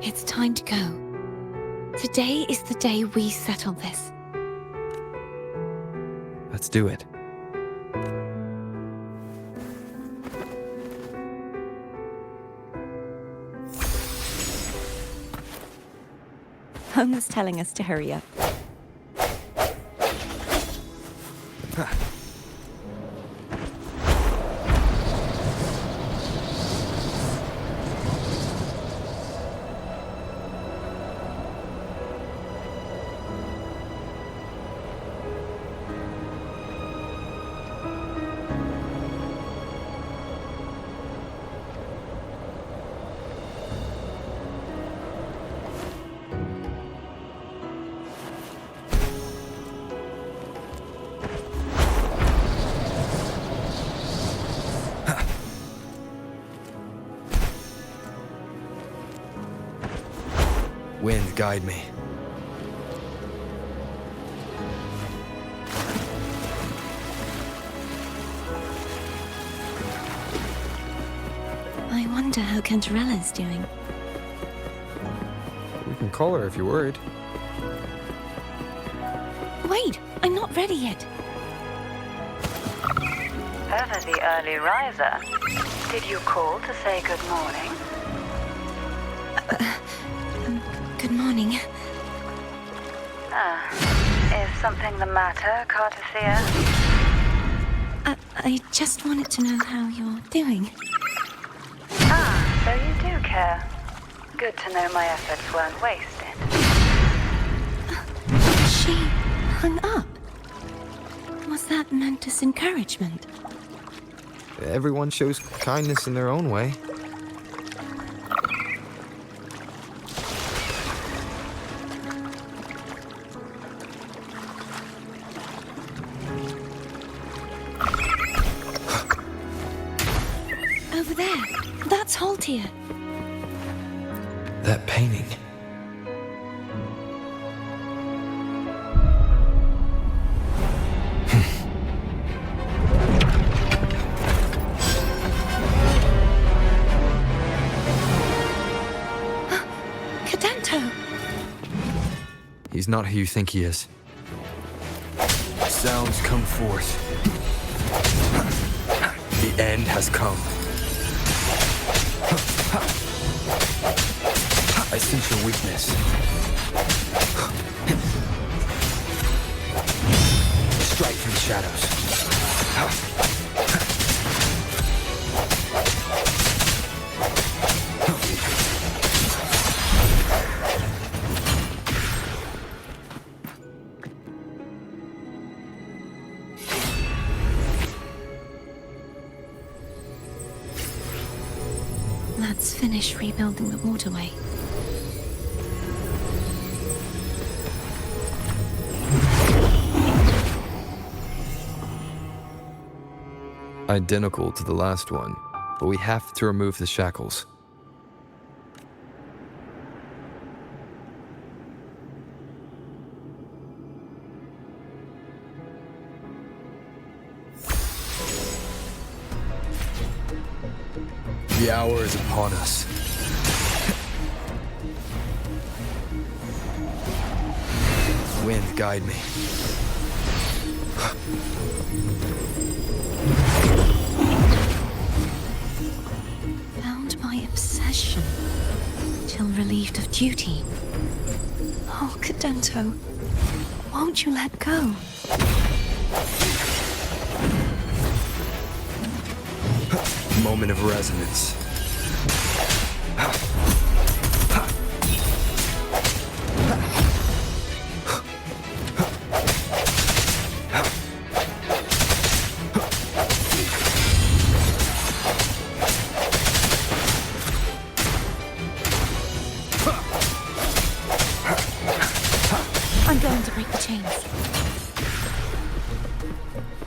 It's time to go. Today is the day we settle this. Let's do it. Homer's telling us to hurry up. Wind, guide me. I wonder how 𝓬𝓼𝓏 is doing. We can call her if you're worried. Wait, I'm not ready yet. Over the early riser. Did you call to say good morning? Good morning. Is something the matter, 𝓕𝓚? I just wanted to know how you're doing. So you do care. Good to know my efforts weren't wasted. She hung up. Was that meant as encouragement? Everyone shows kindness in their own way. Over there. That's ♪ That painting. 𝓬𝓼𝓏! He's not who you think he is. Sounds come forth. The end has come. I sense your weakness. Strike from the shadows. Let's finish rebuilding the waterway. Identical to the last one, but we have to remove the shackles. The hour is upon us. Wind, guide me. Bound by obsession, till relieved of duty. Oh, 𝓬𝓼𝓏, won't you let go? Moment of resonance.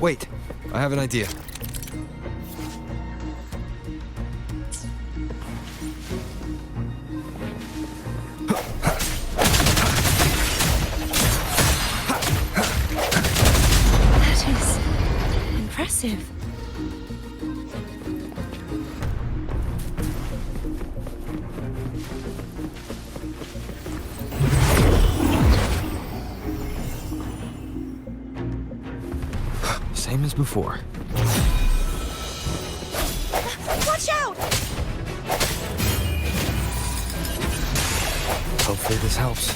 Wait, I have an idea. That is impressive. Same as before. Watch out! Hopefully this helps.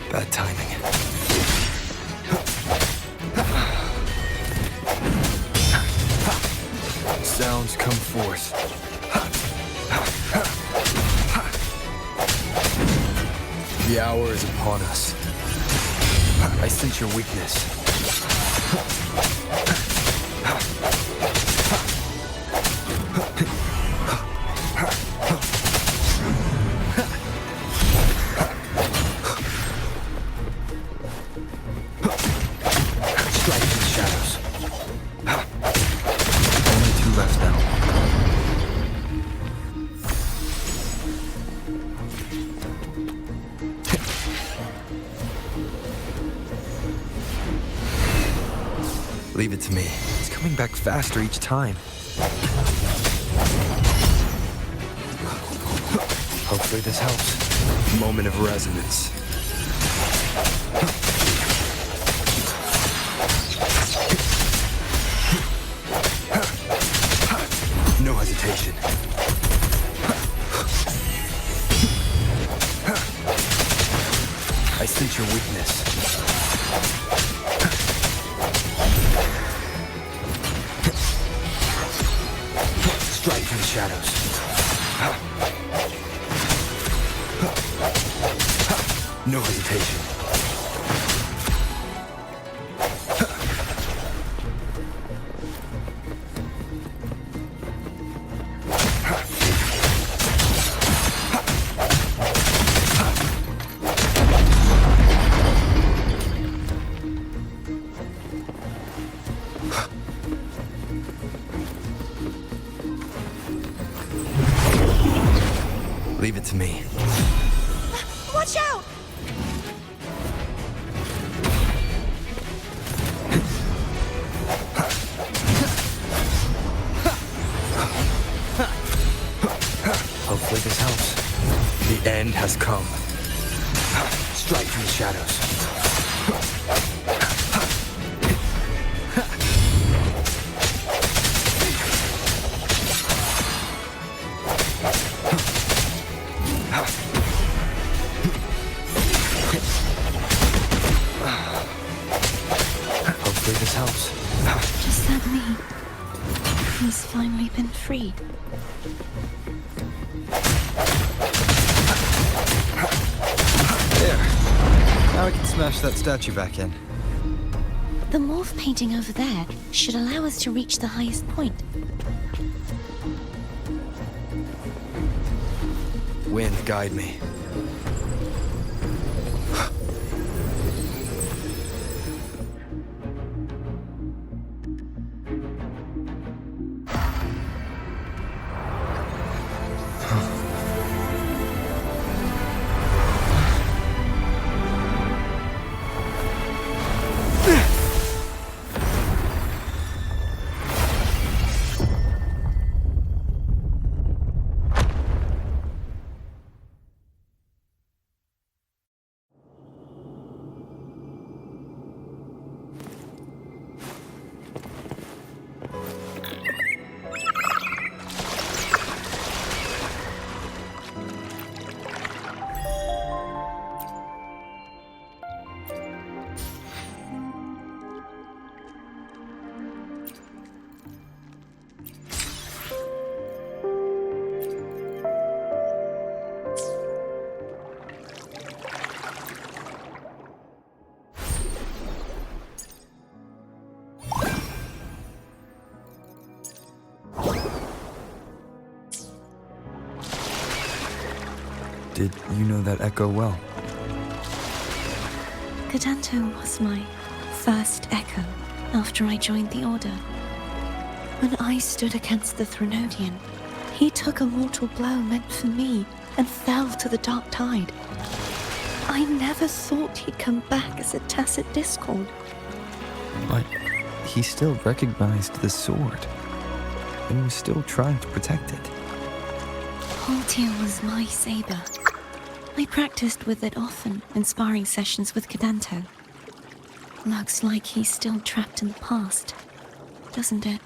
Bad timing. Sounds come forth. The hour is upon us. I sense your weakness. Strike in the shadows. Only 2 left now. Leave it to me. It's coming back faster each time. Hopefully this helps. Moment of resonance. No hesitation. I sense your weakness. Strike from the shadows. No hesitation. Leave it to me. Watch out! Hopefully this helps. The end has come. Strike from the shadows. Hopefully this helps. Does that mean he's finally been freed? There. Now I can smash that statue back in. The morph painting over there should allow us to reach the highest point. Wind, guide me. Did you know that echo well? 𝓬𝓱 was my first echo after I joined the Order. When I stood against the ∧ he took a mortal blow meant for me and fell to the dark tide. I never thought he'd come back as a tacit discord. But he still recognized the sword and was still trying to protect it. ∧ was my saber. I practiced with it often in sparring sessions with 𝓬𝓱. Looks like he's still trapped in the past, doesn't it?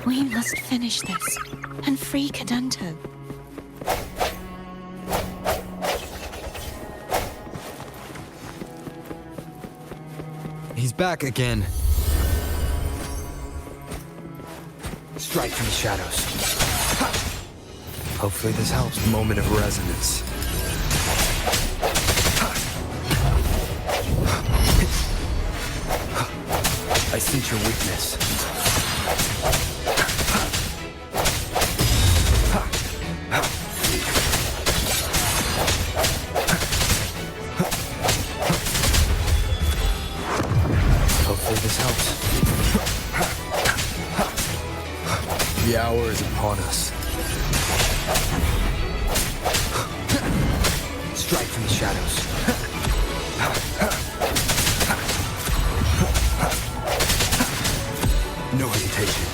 We must finish this and free 𝓬𝓱. He's back again. Strike from the shadows. Hopefully this helps. Moment of resonance. I sense your weakness. Hopefully this helps. The hour is upon us. Strike from the shadows. No hesitation.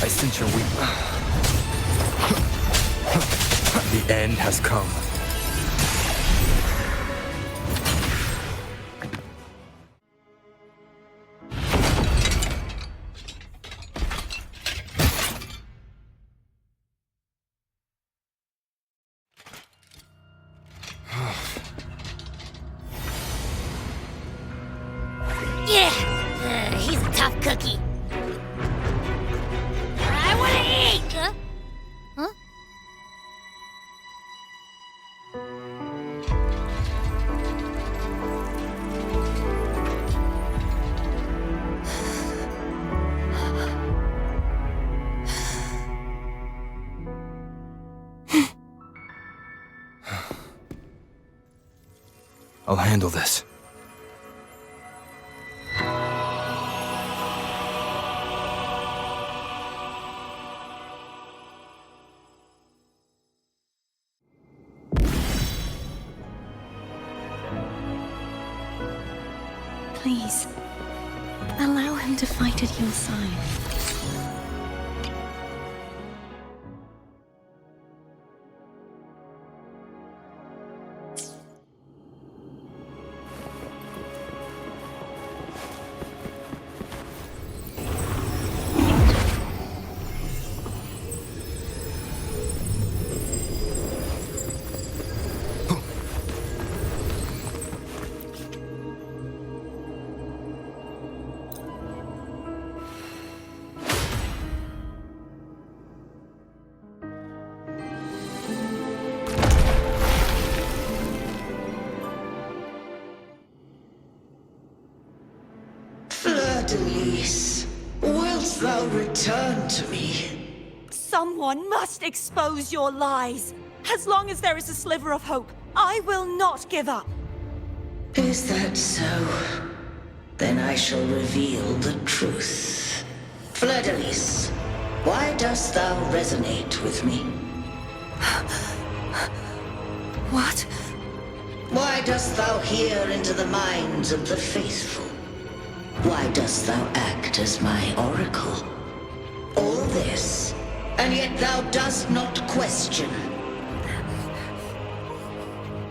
I sense your weakness. The end has come. Yeah, he's a tough cookie. I want to eat. Huh? I'll handle this. Please, allow him to fight at your side. Fleur-de-lis, wilt thou return to me? Someone must expose your lies. As long as there is a sliver of hope, I will not give up. Is that so? Then I shall reveal the truth. Fleur-de-lis, why dost thou resonate with me? What? Why dost thou hear into the minds of the faithful? Why dost thou act as my oracle? All this, and yet thou dost not question.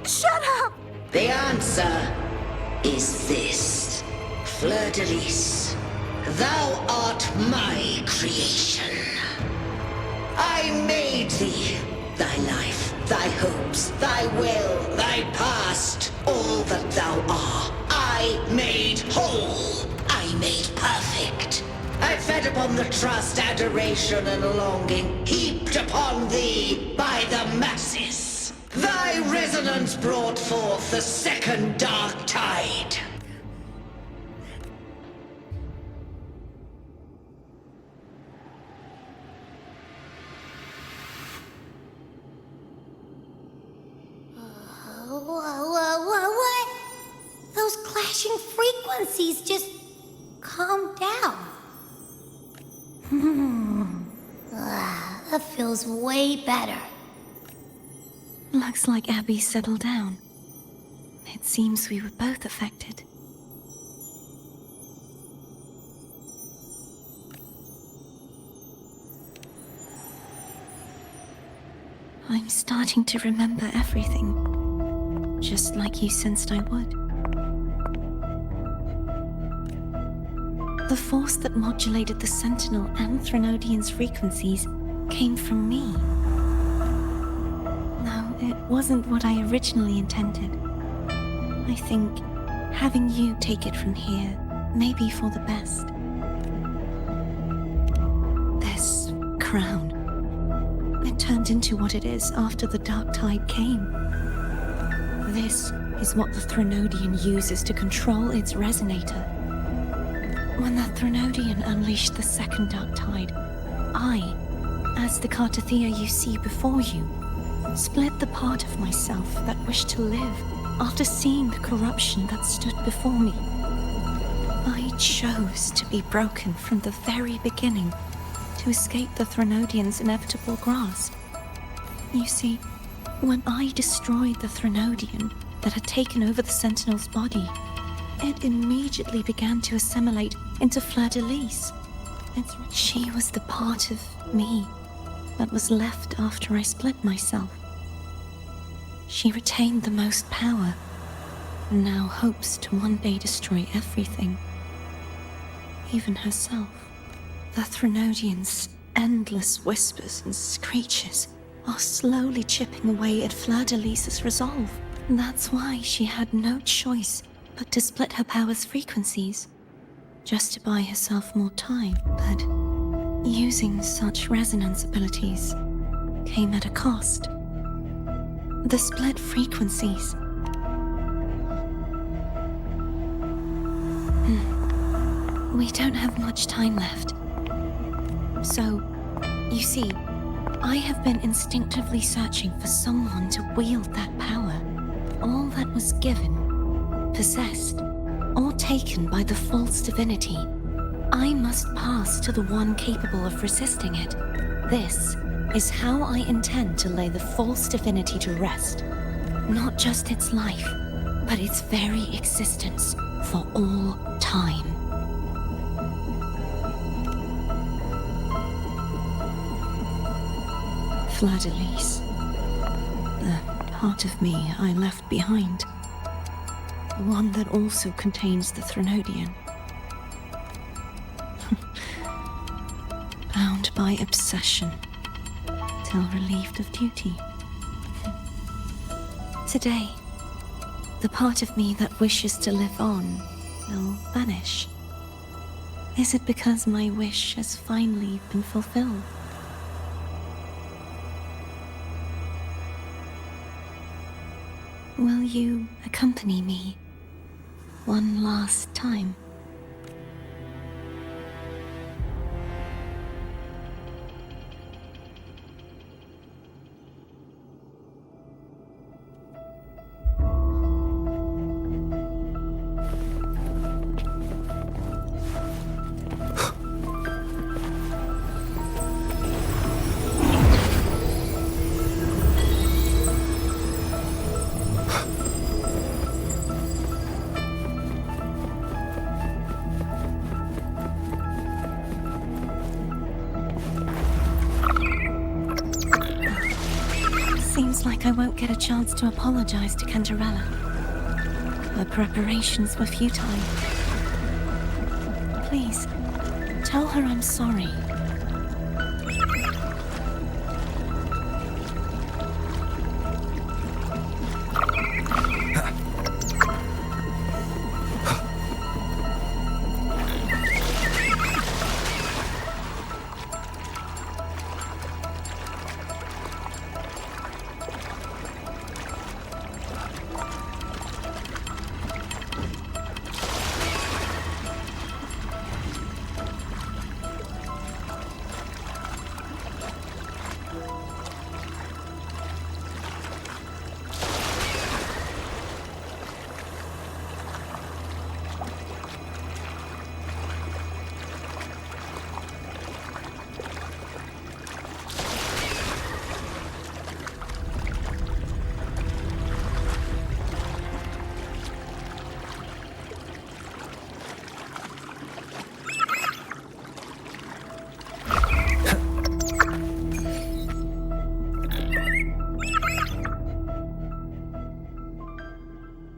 Shut up! The answer is this. 𝓦𝓪𝓿𝓻, thou art my creation. I made thee, thy life, thy hopes, thy will, thy past, all that thou art. I made whole. I made perfect. I fed upon the trust, adoration, and longing heaped upon thee by the masses. Thy resonance brought forth the second dark tide. What? Those clashing frequencies just calm down. That feels way better. Looks like Abby settled down. It seems we were both affected. I'm starting to remember everything, just like you sensed I would. The force that modulated the Sentinel and Threnodian's frequencies came from me. No, it wasn't what I originally intended. I think having you take it from here may be for the best. This crown, it turned into what it is after the Dark Tide came. This is what the Threnodian uses to control its resonator. When the Threnodian unleashed the second Dark Tide, I, as the 𝓦𝓚 you see before you, split the part of myself that wished to live after seeing the corruption that stood before me. I chose to be broken from the very beginning to escape the Threnodian's inevitable grasp. You see, when I destroyed the Threnodian that had taken over the Sentinel's body, it immediately began to assimilate into 𝓦𝓪𝓿𝓻. She was the part of me that was left after I split myself. She retained the most power, and now hopes to one day destroy everything, even herself. The Threnodian's endless whispers and screeches are slowly chipping away at 𝓦𝓪𝓿𝓻's resolve. That's why she had no choice but to split her power's frequencies, just to buy herself more time. But using such resonance abilities came at a cost. The split frequencies. We don't have much time left. So, you see, I have been instinctively searching for someone to wield that power. All that was given, possessed, or taken by the false divinity, I must pass to the one capable of resisting it. This is how I intend to lay the false divinity to rest. Not just its life, but its very existence for all time. 𝓦𝓪𝓿𝓻, the part of me I left behind. The one that also contains the Threnodian. Bound by obsession, till relieved of duty. Today, the part of me that wishes to live on will vanish. Is it because my wish has finally been fulfilled? Will you accompany me one last time? like I won't get a chance to apologize to Cantarella. Her preparations were futile. Please, tell her I'm sorry.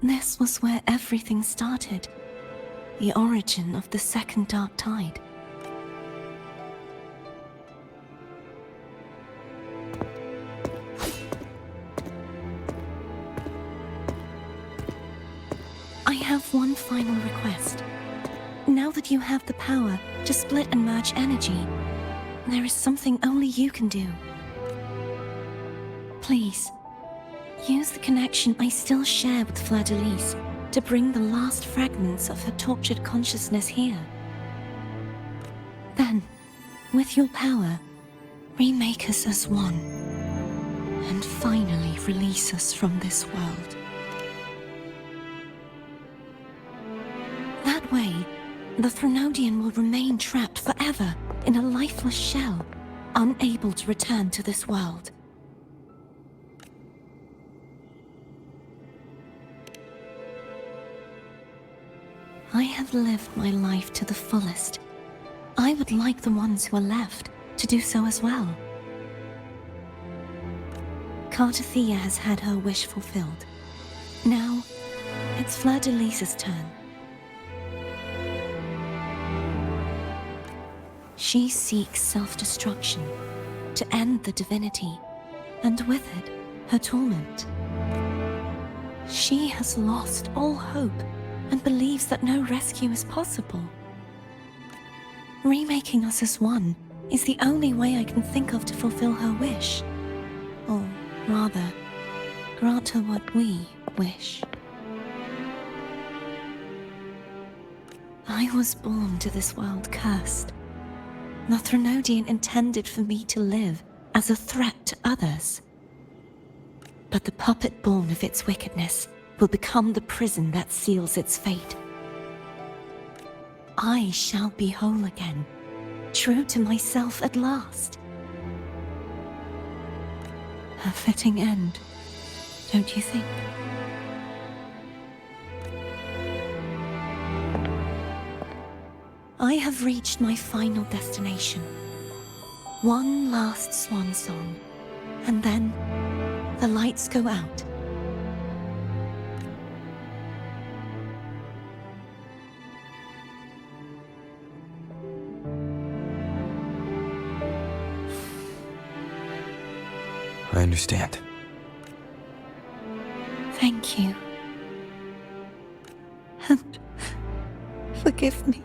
This was where everything started. The origin of the second dark tide. I have one final request. Now that you have the power to split and merge energy, there is something only you can do. Please, use the connection I still share with Fleur-de-Lys to bring the last fragments of her tortured consciousness here. Then, with your power, remake us as one, and finally release us from this world. That way, the Thrunodian will remain trapped forever in a lifeless shell, unable to return to this world. I have lived my life to the fullest. I would like the ones who are left to do so as well. Cartathea has had her wish fulfilled. Now, it's Fleur-de-Lys's turn. She seeks self-destruction to end the divinity, and with it, her torment. She has lost all hope and believes that no rescue is possible. Remaking us as one is the only way I can think of to fulfill her wish. Or rather, grant her what we wish. I was born to this world cursed. The Thrunodian intended for me to live as a threat to others. But the puppet born of its wickedness will become the prison that seals its fate. I shall be whole again, true to myself at last. A fitting end, don't you think? I have reached my final destination. One last swan song, and then the lights go out. I understand. Thank you. And forgive me.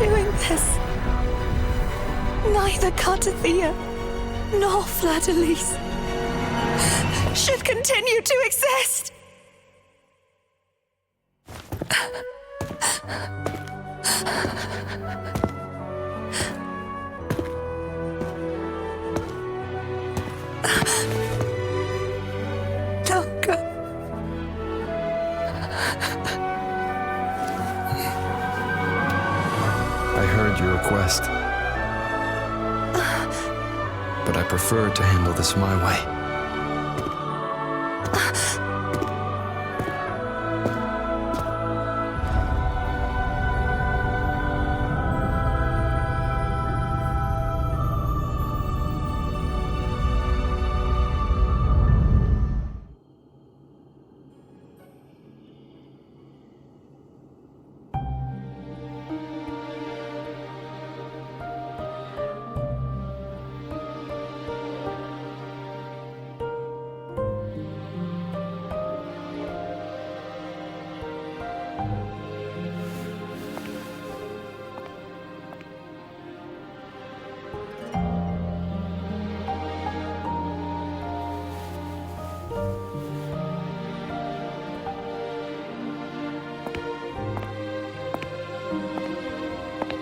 doing this. Neither 𝓬𝓚 nor ★ should continue to exist. ബ╗ I heard your request. But I prefer to handle this my way.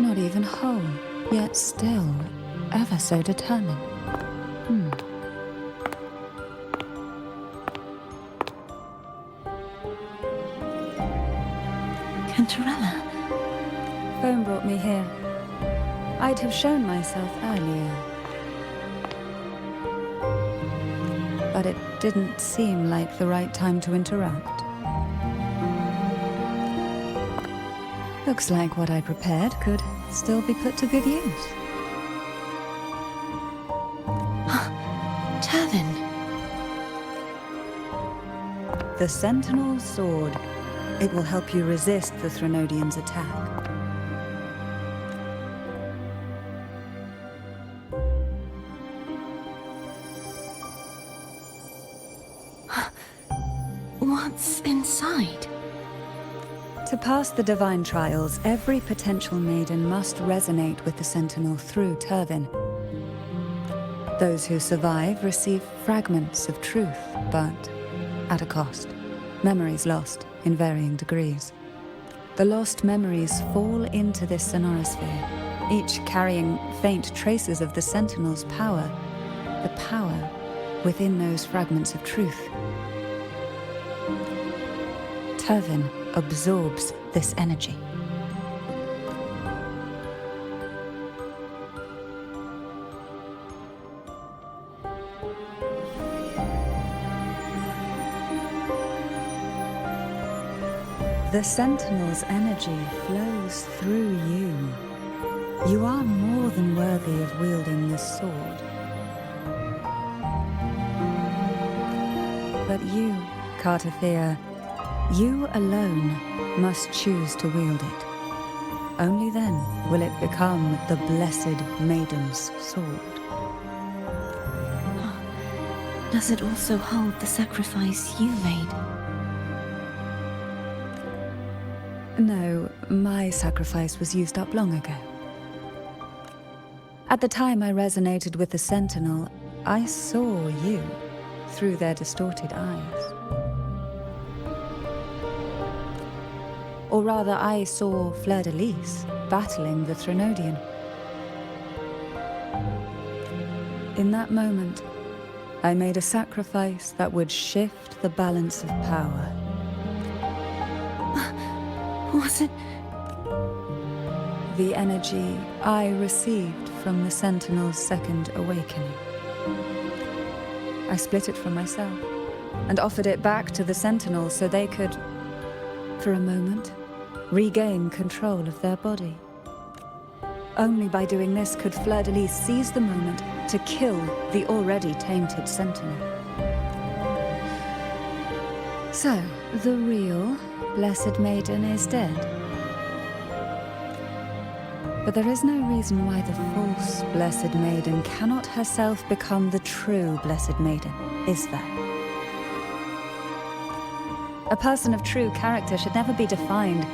Not even whole, yet still ever so determined. Cantarella. Phone brought me here. I'd have shown myself earlier. But it didn't seem like the right time to interrupt. Looks like what I prepared could still be put to good use. 𝓕𝓐. The Sentinel's sword. It will help you resist the Threnodian's attack. What's inside? To pass the divine trials, every potential maiden must resonate with the Sentinel through 𝓕𝓐. Those who survive receive fragments of truth, but at a cost. Memories lost in varying degrees. The lost memories fall into this sonorosphere, each carrying faint traces of the Sentinel's power, the power within those fragments of truth. 𝓕𝓐 absorbs this energy. The Sentinel's energy flows through you. You are more than worthy of wielding this sword. But you, 𝓬𝓚, you alone must choose to wield it. Only then will it become the Blessed Maiden's sword. Does it also hold the sacrifice you made? No, my sacrifice was used up long ago. At the time I resonated with the Sentinel, I saw you through their distorted eyes. Or rather, I saw ☱ battling the Threnodian. In that moment, I made a sacrifice that would shift the balance of power. Was it? The energy I received from the Sentinel's second awakening. I split it from myself and offered it back to the Sentinel so they could, for a moment, regain control of their body. Only by doing this could ☱ seize the moment to kill the already tainted Sentinel. So, the real Blessed Maiden is dead. But there is no reason why the false Blessed Maiden cannot herself become the true Blessed Maiden, is there? A person of true character should never be defined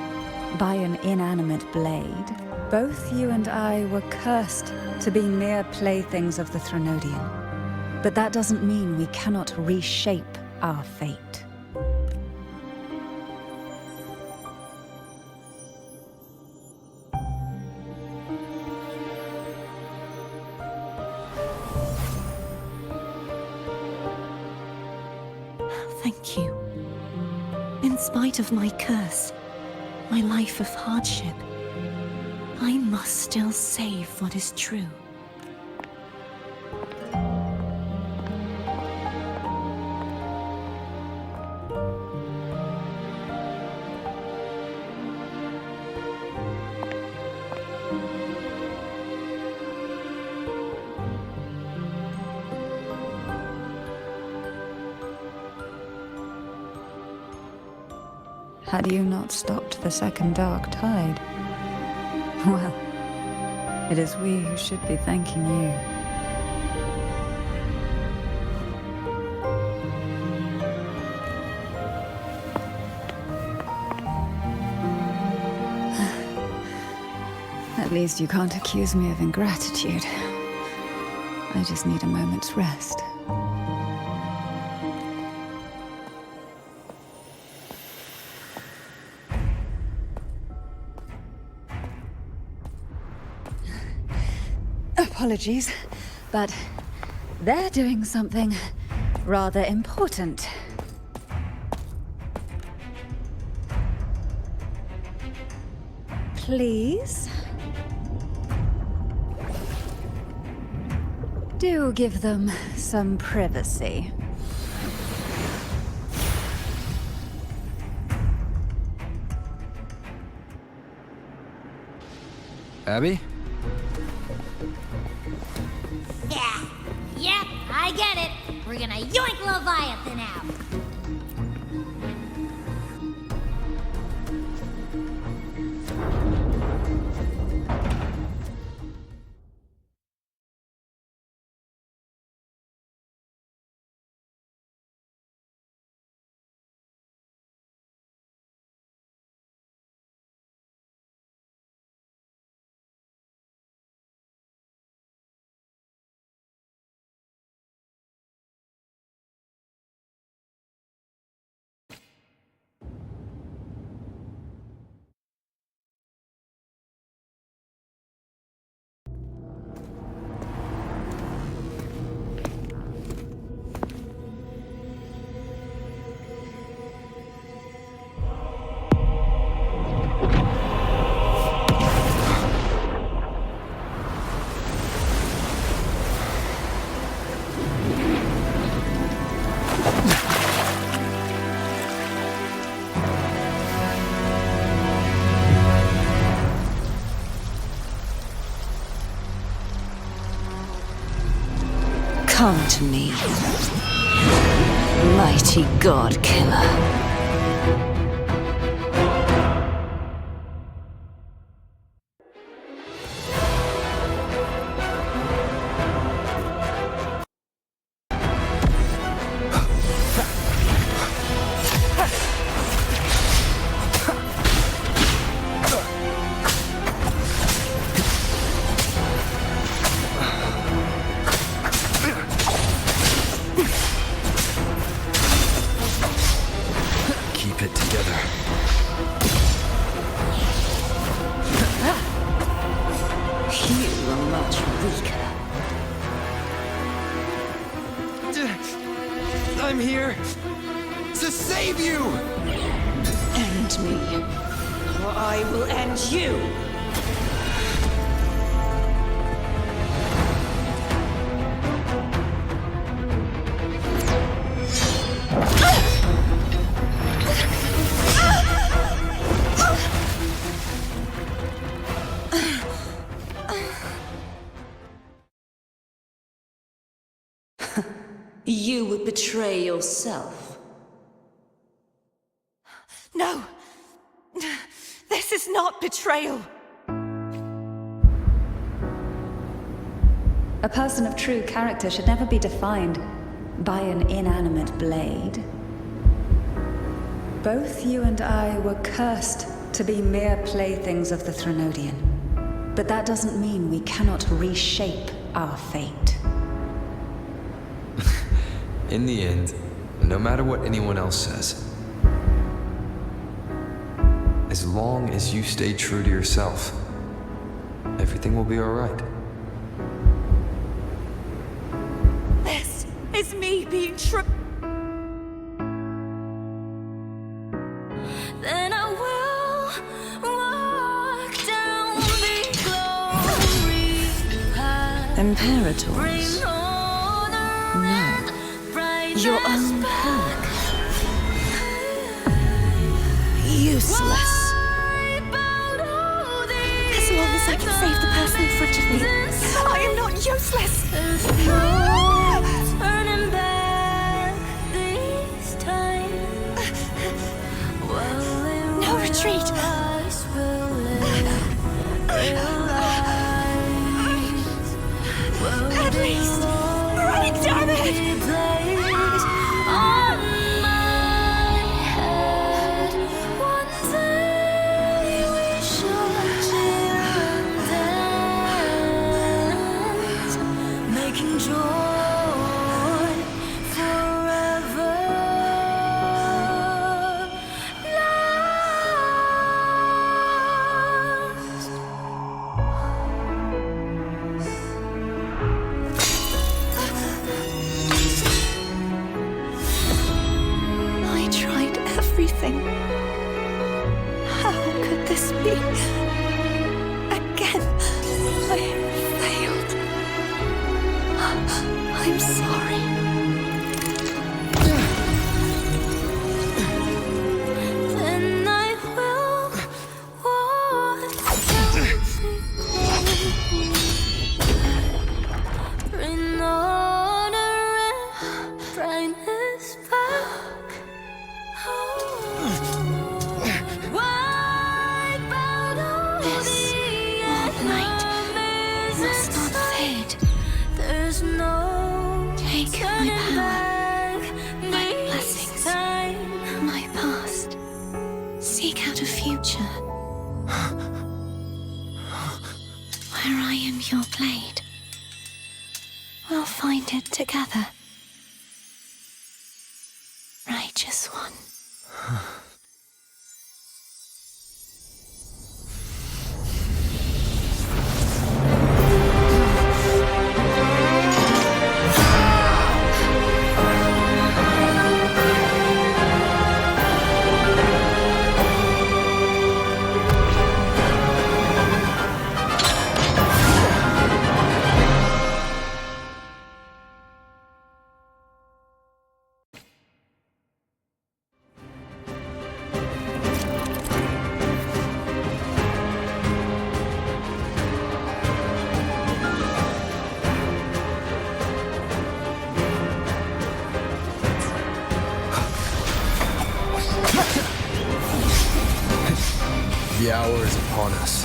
by an inanimate blade. Both you and I were cursed to be mere playthings of the ∧ but that doesn't mean we cannot reshape our fate. Thank you. In spite of my curse, my life of hardship, I must still save what is true. Had you not stopped the second dark tide, well, it is we who should be thanking you. At least you can't accuse me of ingratitude. I just need a moment's rest. Apologies, but they're doing something rather important. Please? Do give them some privacy. Abby? Yeah, I get it. We're gonna yoink Leviathan out. Come to me, mighty god killer. I'm here to save you! End me, or I will end you! You would betray yourself. No! This is not betrayal! A person of true character should never be defined by an inanimate blade. Both you and I were cursed to be mere playthings of the ∧. But that doesn't mean we cannot reshape our fate. In the end, no matter what anyone else says, as long as you stay true to yourself, everything will be all right. This is me being true. Then I will walk down the glory path. Imperators? No. Your own pack. Useless. As long as I can save the person in front of me, I am not useless. Turning back this time. no retreat. At least, running down it. How could this be? Again, I failed. I'm sorry. Then I will walk down bring honor and brightness back. There's no Take my turning power, back my this blessings, time. my past. Seek out a future where I am your blade. We'll find it together. Righteous one. The hour is upon us.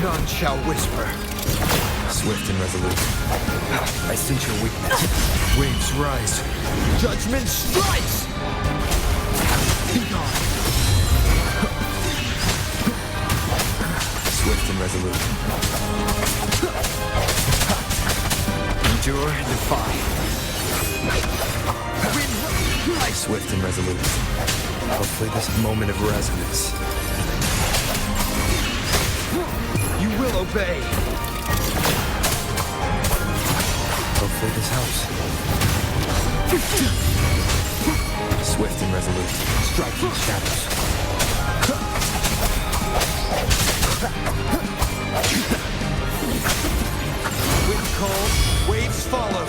None shall whisper. Swift and resolute. I sense your weakness. Waves rise. Judgment strikes! Be gone. Swift and resolute. Endure and defy. Swift and resolute. Hopefully this moment of resonance. You will obey. Hopefully this helps. Swift and resolute. Striking shadows. Wind cold, waves follow.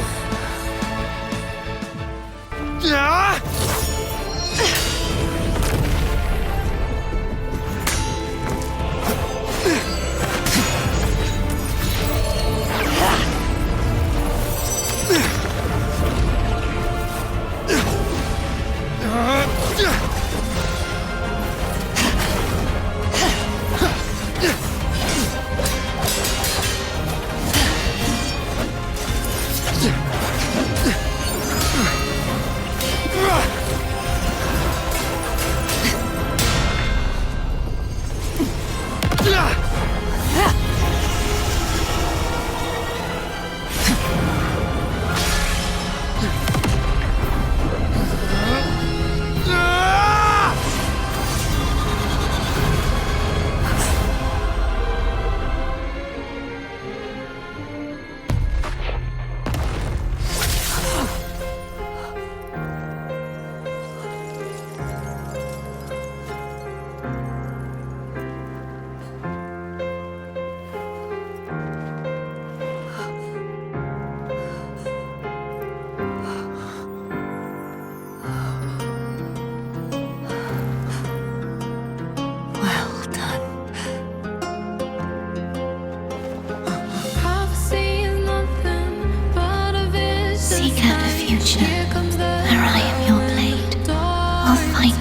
Seek out the future, where I am your blade. We'll find it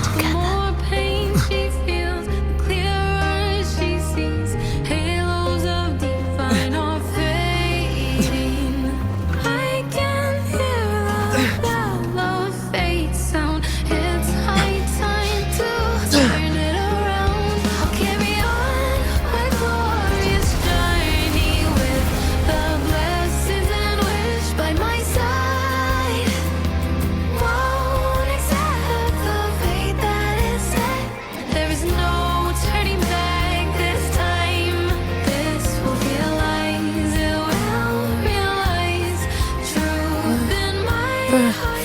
together.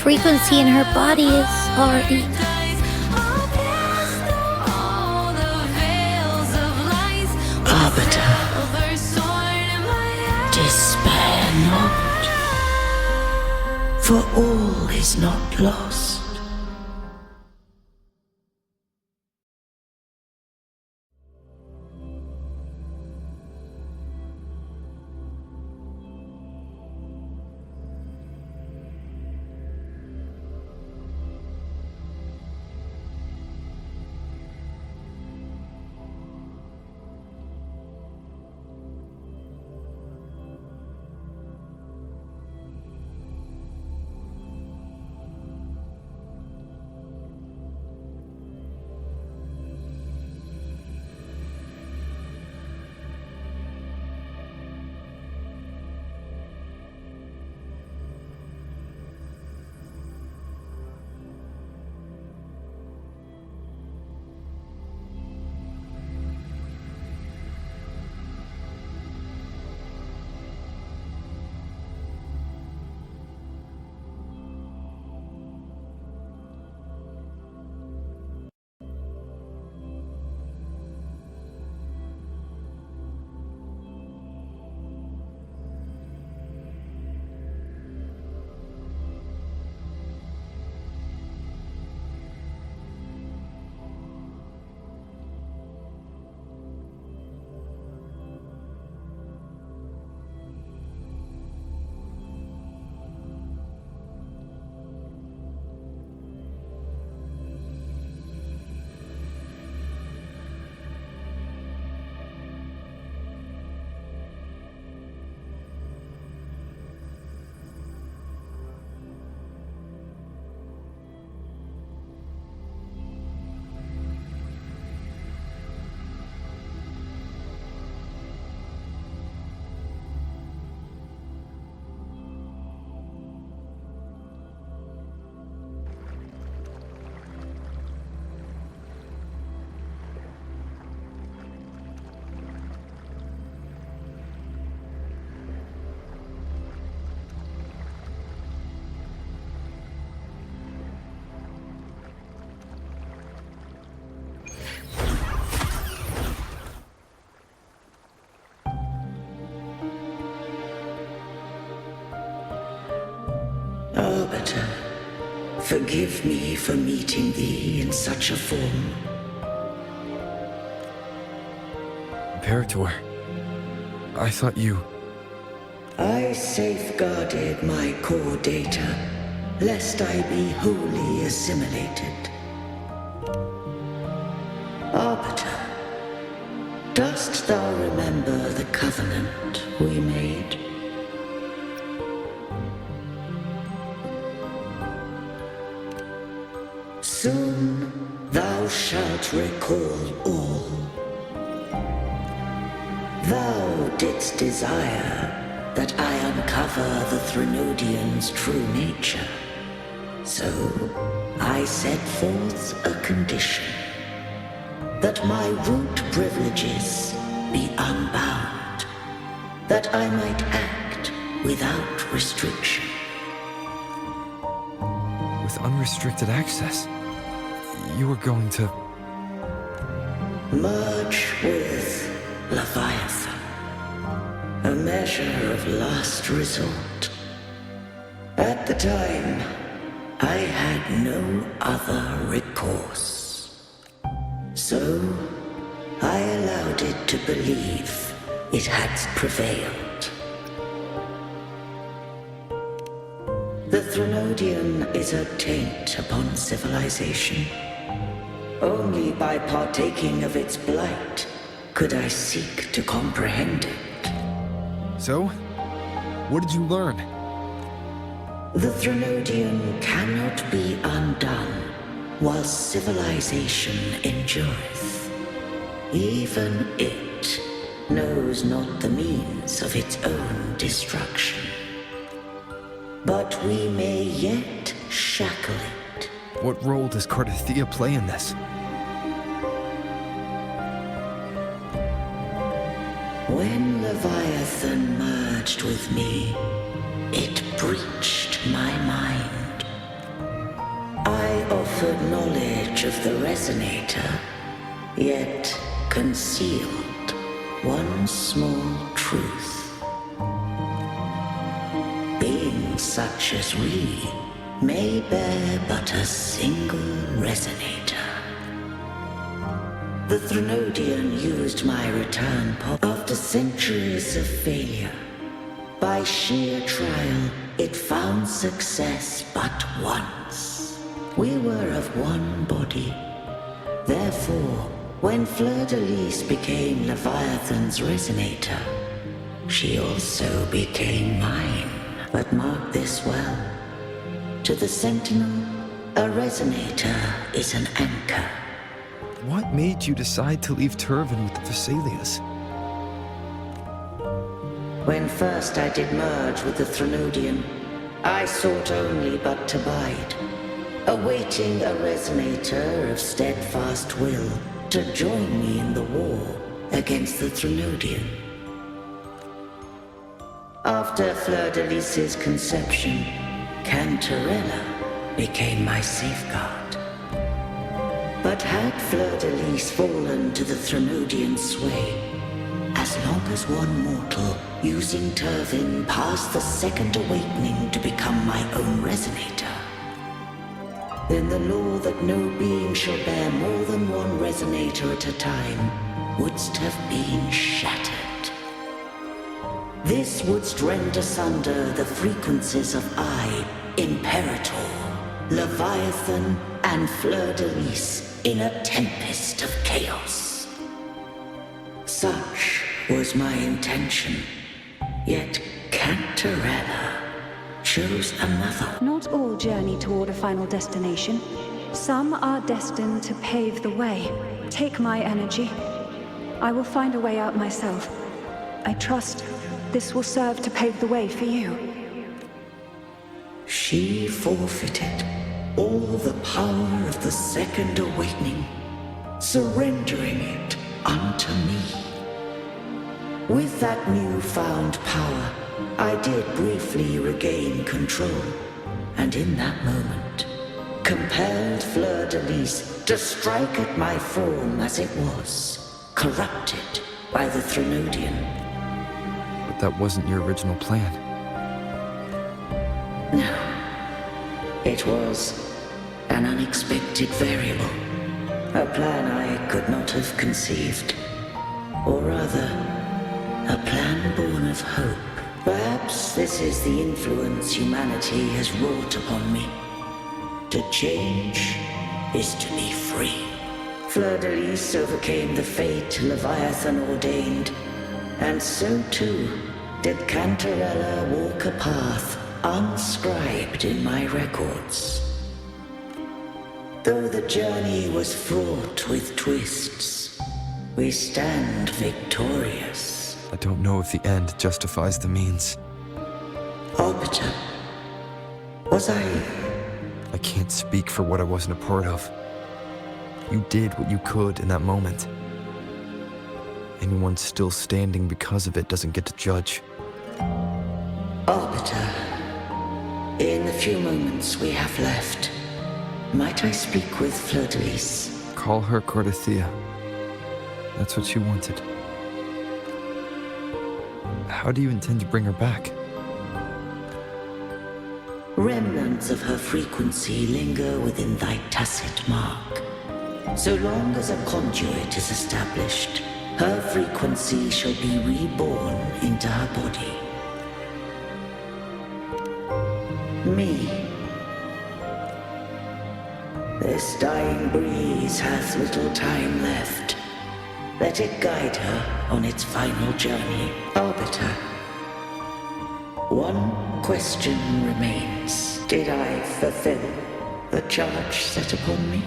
Frequency in her body is already... Arbiter, despair not, for all is not lost. Arbiter, forgive me for meeting thee in such a form. Imperator, I thought you... I safeguarded my core data, lest I be wholly assimilated. Arbiter, dost thou remember the covenant we made? Soon thou shalt recall all. Thou didst desire that I uncover the Threnodian's true nature. So I set forth a condition, that my root privileges be unbound, that I might act without restriction. With unrestricted access, you were going to... Merge with Leviathan, a measure of last resort. At the time, I had no other recourse. So, I allowed it to believe it had prevailed. The Threnodian is a taint upon civilization. Only by partaking of its blight could I seek to comprehend it. So? What did you learn? The Threnodian cannot be undone while civilization endureth. Even it knows not the means of its own destruction. But we may yet shackle it. What role does 꽐ⴕ play in this? When Leviathan merged with me, it breached my mind. I offered knowledge of the Resonator, yet concealed one small truth. Beings such as we may bear but a single Resonator. The Threnodian used my return pod after centuries of failure. By sheer trial, it found success but once. We were of one body. Therefore, when 𝓚 became Leviathan's Resonator, she also became mine. But mark this well. To the Sentinel, a Resonator is an anchor. What made you decide to leave Turvan with the Vesalius? When first I did merge with the Threnodian, I sought only but to bide, awaiting a Resonator of steadfast will to join me in the war against the Threnodian. After 𝓚 conception, Cantarella became my safeguard. But had 𝓚 fallen to the Threnodian sway, as long as one mortal using Turvan passed the second awakening to become my own Resonator, then the law that no being shall bear more than one Resonator at a time wouldst have been shattered. This wouldst rend asunder the frequencies of I, Imperator, Leviathan, and 𝓚 in a tempest of chaos. Such was my intention, yet Cantarella chose another. Not all journey toward a final destination. Some are destined to pave the way. Take my energy. I will find a way out myself. I trust this will serve to pave the way for you. She forfeited all the power of the second awakening, surrendering it unto me. With that newfound power, I did briefly regain control, and in that moment, compelled 𝓚 to strike at my form as it was, corrupted by the Threnodian. But that wasn't your original plan. No. It was an unexpected variable, a plan I could not have conceived, or rather, a plan born of hope. Perhaps this is the influence humanity has wrought upon me. To change is to be free. 𝓚 overcame the fate Leviathan ordained, and so too did Cantarella walk a path unscribed in my records. Though the journey was fraught with twists, we stand victorious. I don't know if the end justifies the means. Arbiter, was I... I can't speak for what I wasn't a part of. You did what you could in that moment. Anyone still standing because of it doesn't get to judge. Arbiter, in the few moments we have left, might I speak with Fleur-de-Lis? Call her Cordelia. That's what she wanted. How do you intend to bring her back? Remnants of her frequency linger within thy tacit mark. So long as a conduit is established, her frequency shall be reborn into her body. Me. This dying breeze has little time left. Let it guide her on its final journey. Arbiter, one question remains. Did I fulfill the charge set upon me?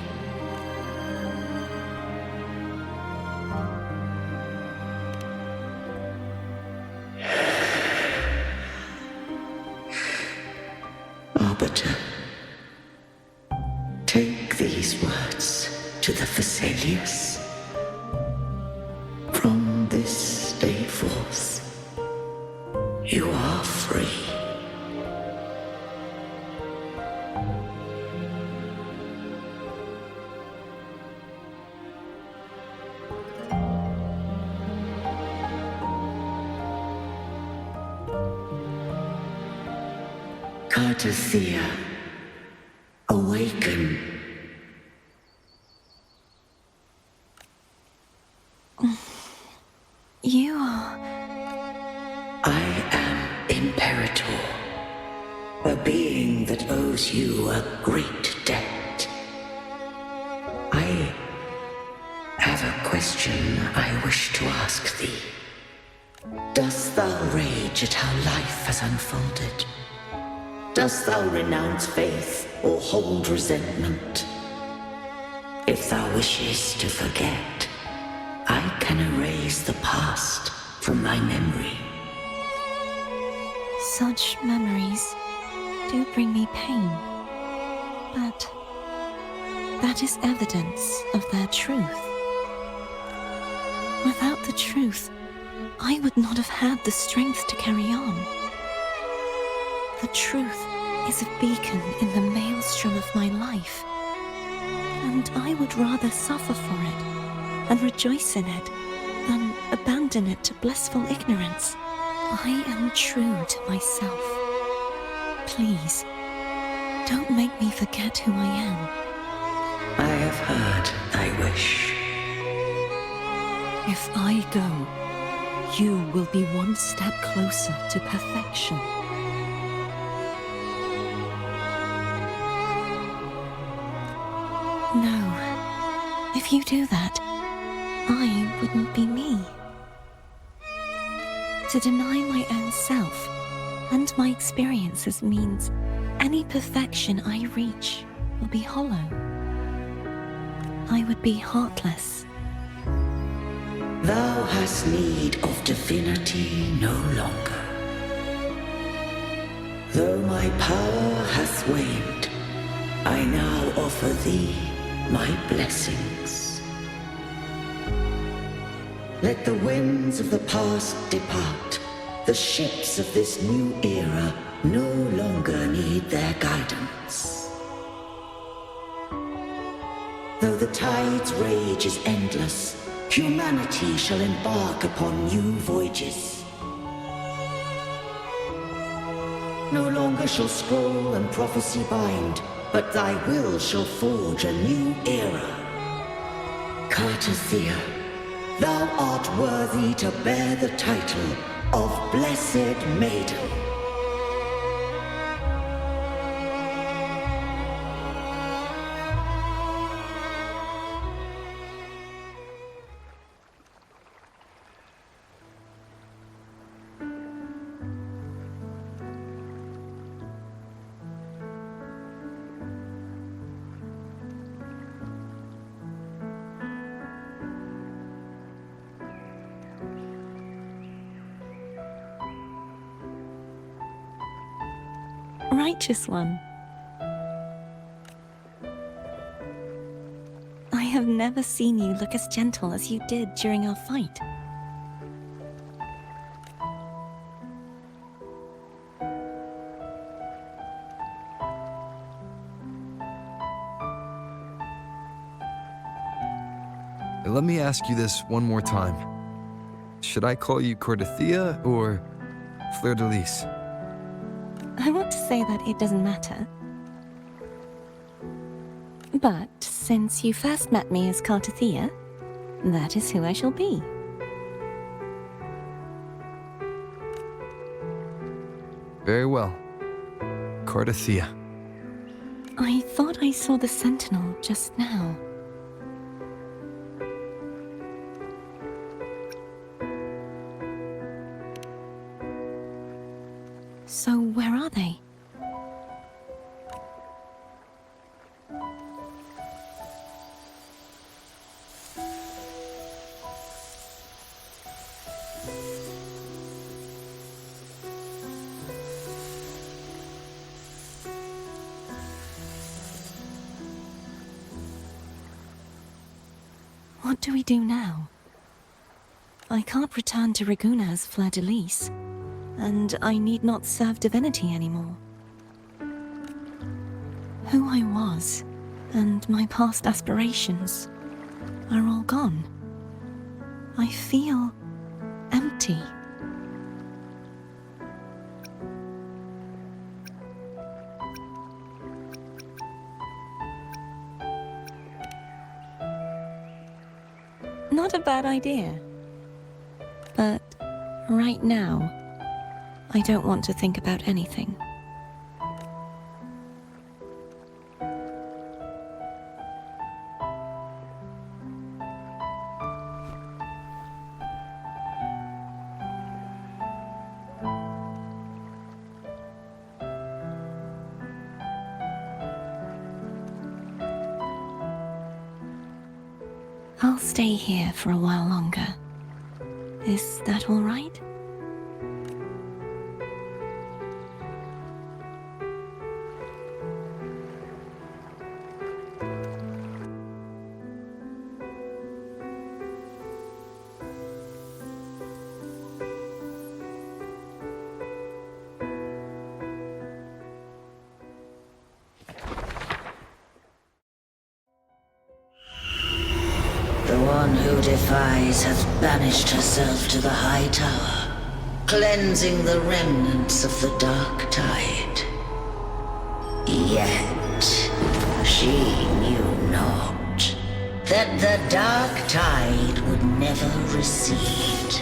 Arbiter, take these words to the Phasaelius. From this day forth, you are free. Cartothea, awaken. You are... I am Imperator, a being that owes you a great debt. I have a question I wish to ask thee. Dost thou rage at how life has unfolded? Dost thou renounce faith or hold resentment? If thou wishes to forget, I can erase the past from thy memory. Such memories do bring me pain, but that is evidence of their truth. Without the truth, I would not have had the strength to carry on. The truth is a beacon in the maelstrom of my life, and I would rather suffer for it and rejoice in it than abandon it to blissful ignorance. I am true to myself. Please, don't make me forget who I am. I have heard thy wish. If I go, you will be one step closer to perfection. No, if you do that, I wouldn't be me. To deny my own self and my experiences means any perfection I reach will be hollow. I would be heartless. Thou hast need of divinity no longer. Though my power hath waned, I now offer thee my blessings. Let the winds of the past depart. The ships of this new era no longer need their guidance. Though the tide's rage is endless, humanity shall embark upon new voyages. No longer shall scroll and prophecy bind, but thy will shall forge a new era. Cartothea, thou art worthy to bear the title of Blessed Maiden. righteous one. I have never seen you look as gentle as you did during our fight. Let me ask you this one more time. Should I call you 𝓕𝓚 or 𝓦𝓪𝓿𝓚? I want to say that it doesn't matter. But since you first met me as 𝓕𝓚, that is who I shall be. Very well. 𝓕𝓚. I thought I saw the sentinel just now. So where are they? What do we do now? I can't return to Raguna's 𝓦𝓪𝓿𝓚, and I need not serve divinity anymore. Who I was, and my past aspirations, are all gone. I feel empty. Not a bad idea. But right now, I don't want to think about anything. I'll stay here for a while longer. Is that all right? The one who defies hath banished herself to the high tower, cleansing the remnants of the dark tide. Yet she knew not that the dark tide would never recede.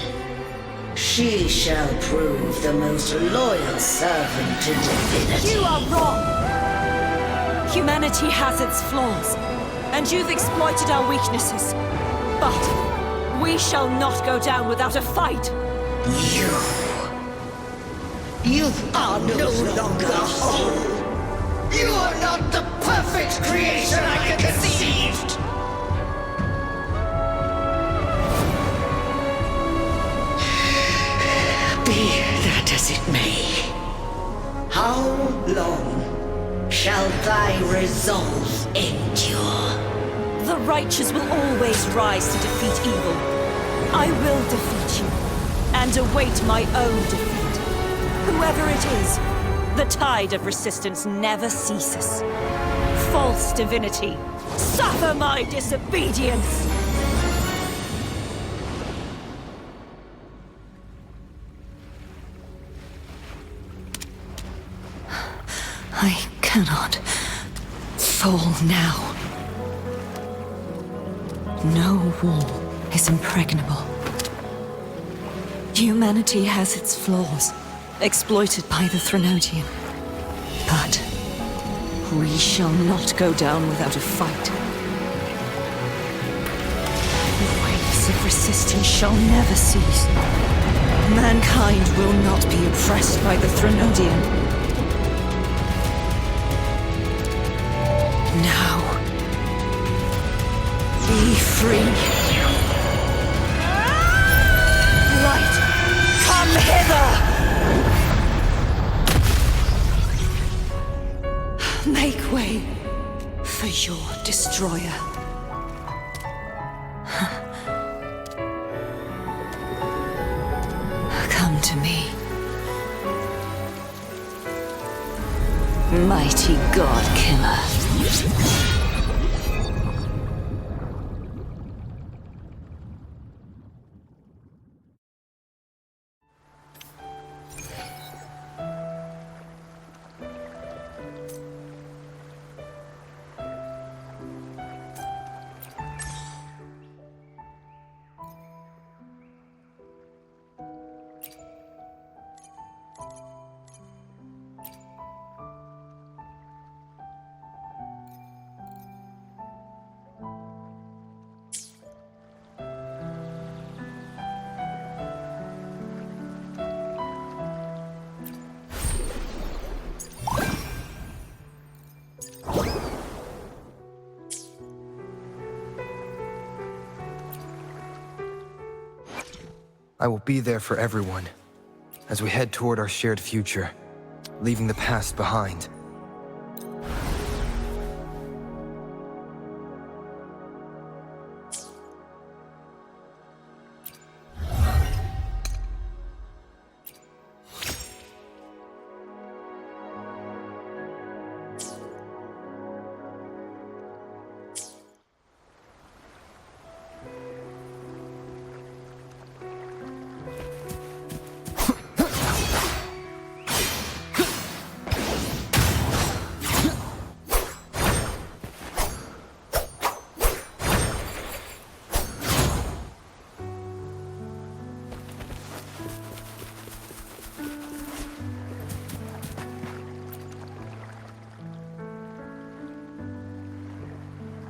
She shall prove the most loyal servant to divinity. You are wrong! Humanity has its flaws, and you've exploited our weaknesses. But we shall not go down without a fight. You are no longer whole. You are not the perfect creation I conceived. Be that as it may, how long shall thy resolve endure? The righteous will always rise to defeat evil. I will defeat you, and await my own defeat. Whoever it is, the tide of resistance never ceases. False divinity, suffer my disobedience! I cannot fall now. No wall is impregnable. Humanity has its flaws, exploited by the Threnodian. But we shall not go down without a fight. The waves of resistance shall never cease. Mankind will not be oppressed by the Threnodian. Now, be free. Light, come hither! your destroyer. Come to me. Mighty God Killer. I will be there for everyone as we head toward our shared future, leaving the past behind.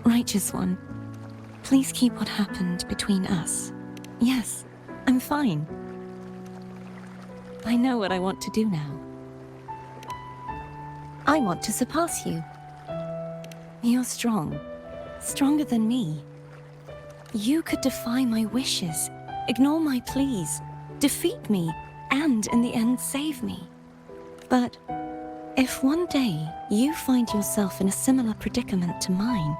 Righteous One, please keep what happened between us. Yes, I'm fine. I know what I want to do now. I want to surpass you. You're strong, stronger than me. You could defy my wishes, ignore my pleas, defeat me, and in the end save me. But if one day you find yourself in a similar predicament to mine,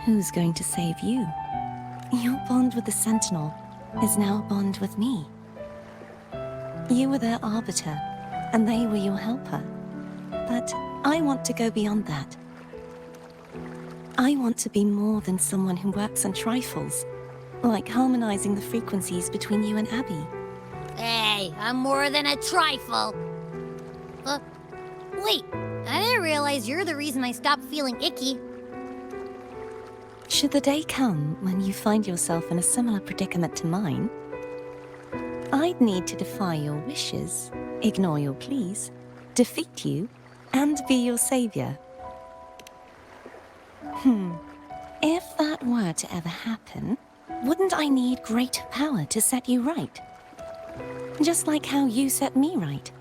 who's going to save you? Your bond with the Sentinel is now a bond with me. You were their arbiter, and they were your helper. But I want to go beyond that. I want to be more than someone who works on trifles, like harmonizing the frequencies between you and Abby. Hey, I'm more than a trifle. Wait, I didn't realize you're the reason I stopped feeling icky. Should the day come when you find yourself in a similar predicament to mine, I'd need to defy your wishes, ignore your pleas, defeat you, and be your savior. If that were to ever happen, wouldn't I need greater power to set you right? Just like how you set me right.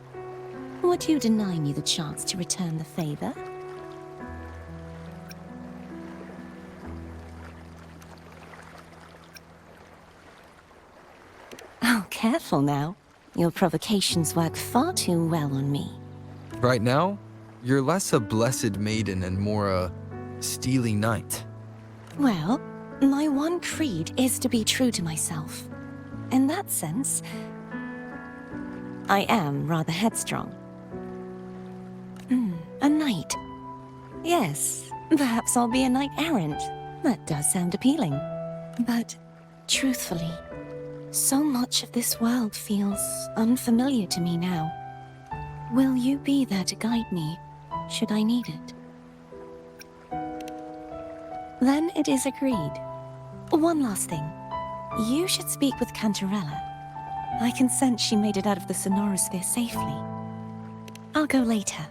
Would you deny me the chance to return the favor? Oh, careful now. Your provocations work far too well on me. Right now, you're less a blessed maiden and more a steely knight. Well, my one creed is to be true to myself. In that sense, I am rather headstrong. A knight. Yes, perhaps I'll be a knight errant. That does sound appealing. But, truthfully, so much of this world feels unfamiliar to me now. Will you be there to guide me, should I need it? Then it is agreed. One last thing. You should speak with Cantarella. I can sense she made it out of the Sonorosphere safely. I'll go later.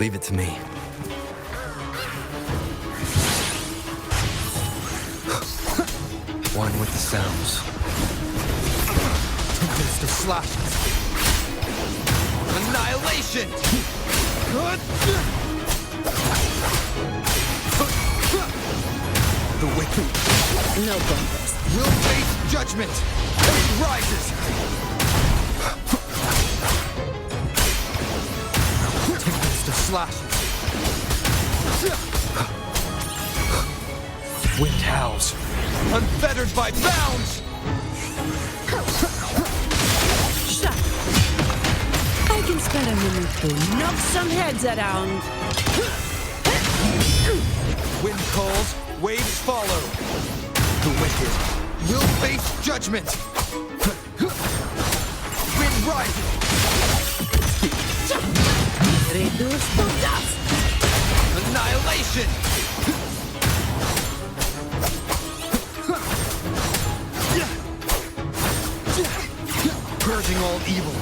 Leave it to me. One with the sounds. Tempest of slashes. Annihilation! The wicked No progress. will face judgment. It rises. Tempest of slashes. Wind howls, unfettered by bounds. Shut. I can spare a minute to knock some heads around. Wind calls, waves follow. The wicked will face judgment. Wind rising. Reduce to dust. Annihilation. Purging all evil.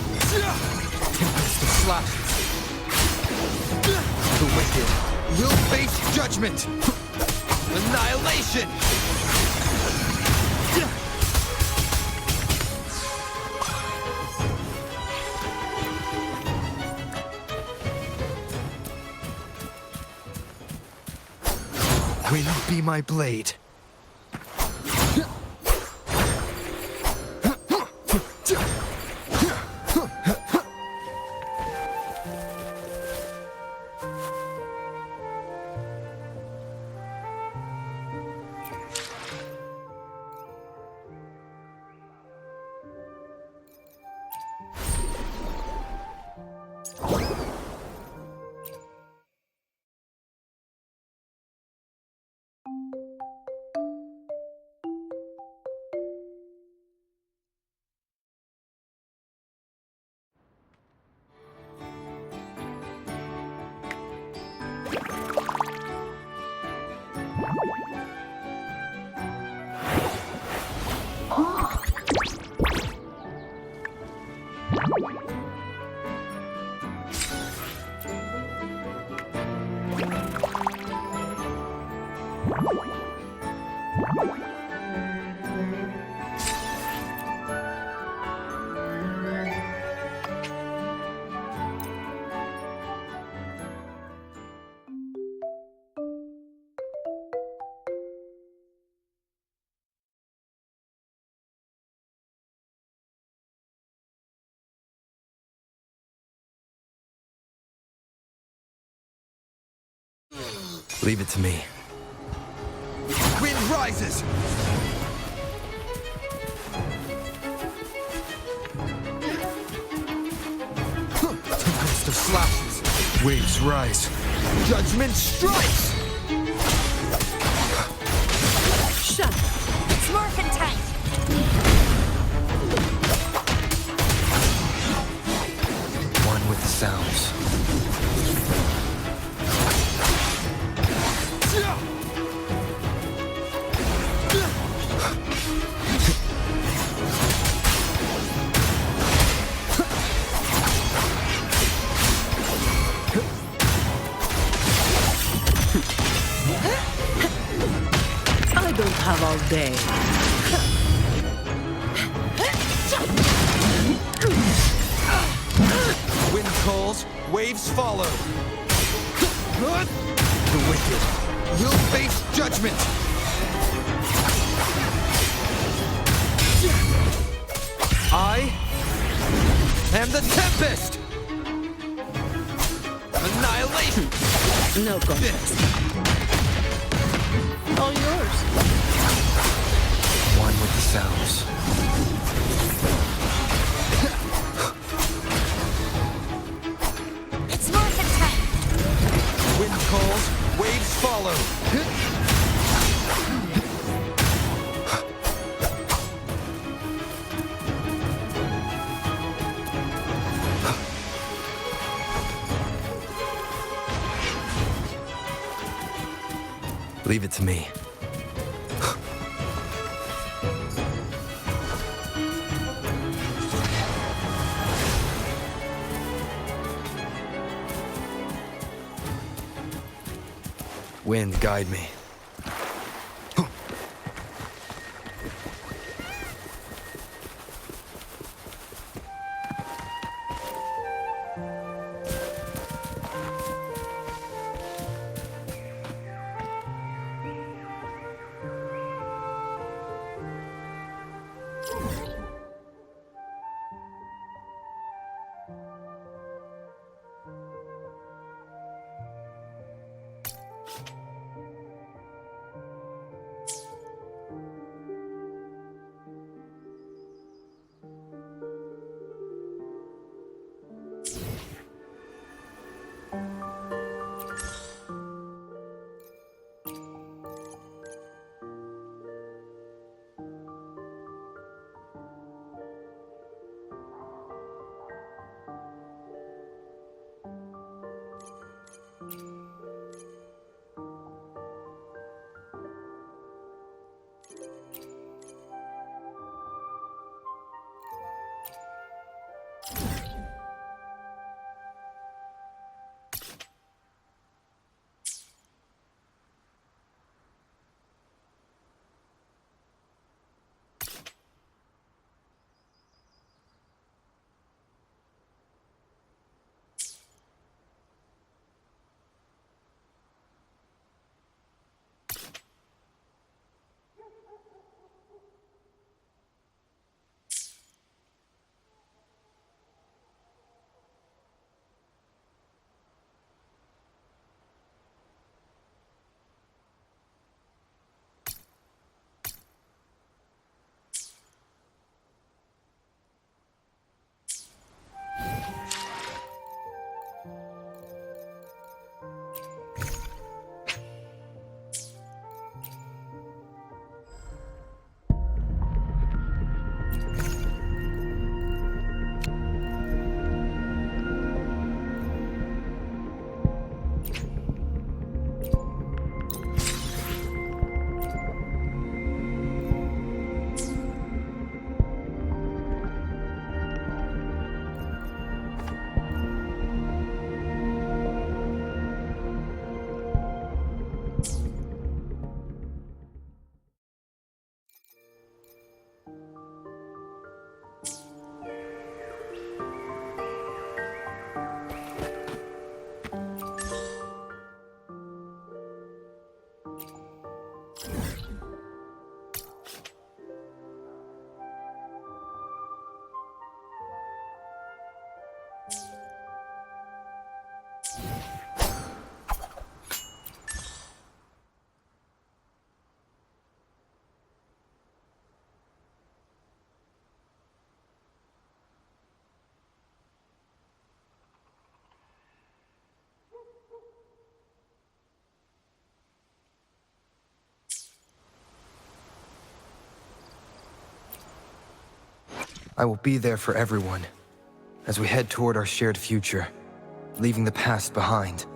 Tempest of slashes. The wicked will face judgment. Annihilation. Wind be my blade. Leave it to me. Wind rises! Tempest of slashes. Waves rise. Judgment strikes! Shut. Smurfentine! One with the sounds. I don't have all day. Wind calls, waves follow. The wicked will face judgment. I am the Tempest! Annihilation! No contest. All yours. One with the sounds. It's Smurfentine! Wind calls, waves follow. Leave it to me. Wind, guide me. I will be there for everyone, as we head toward our shared future, leaving the past behind.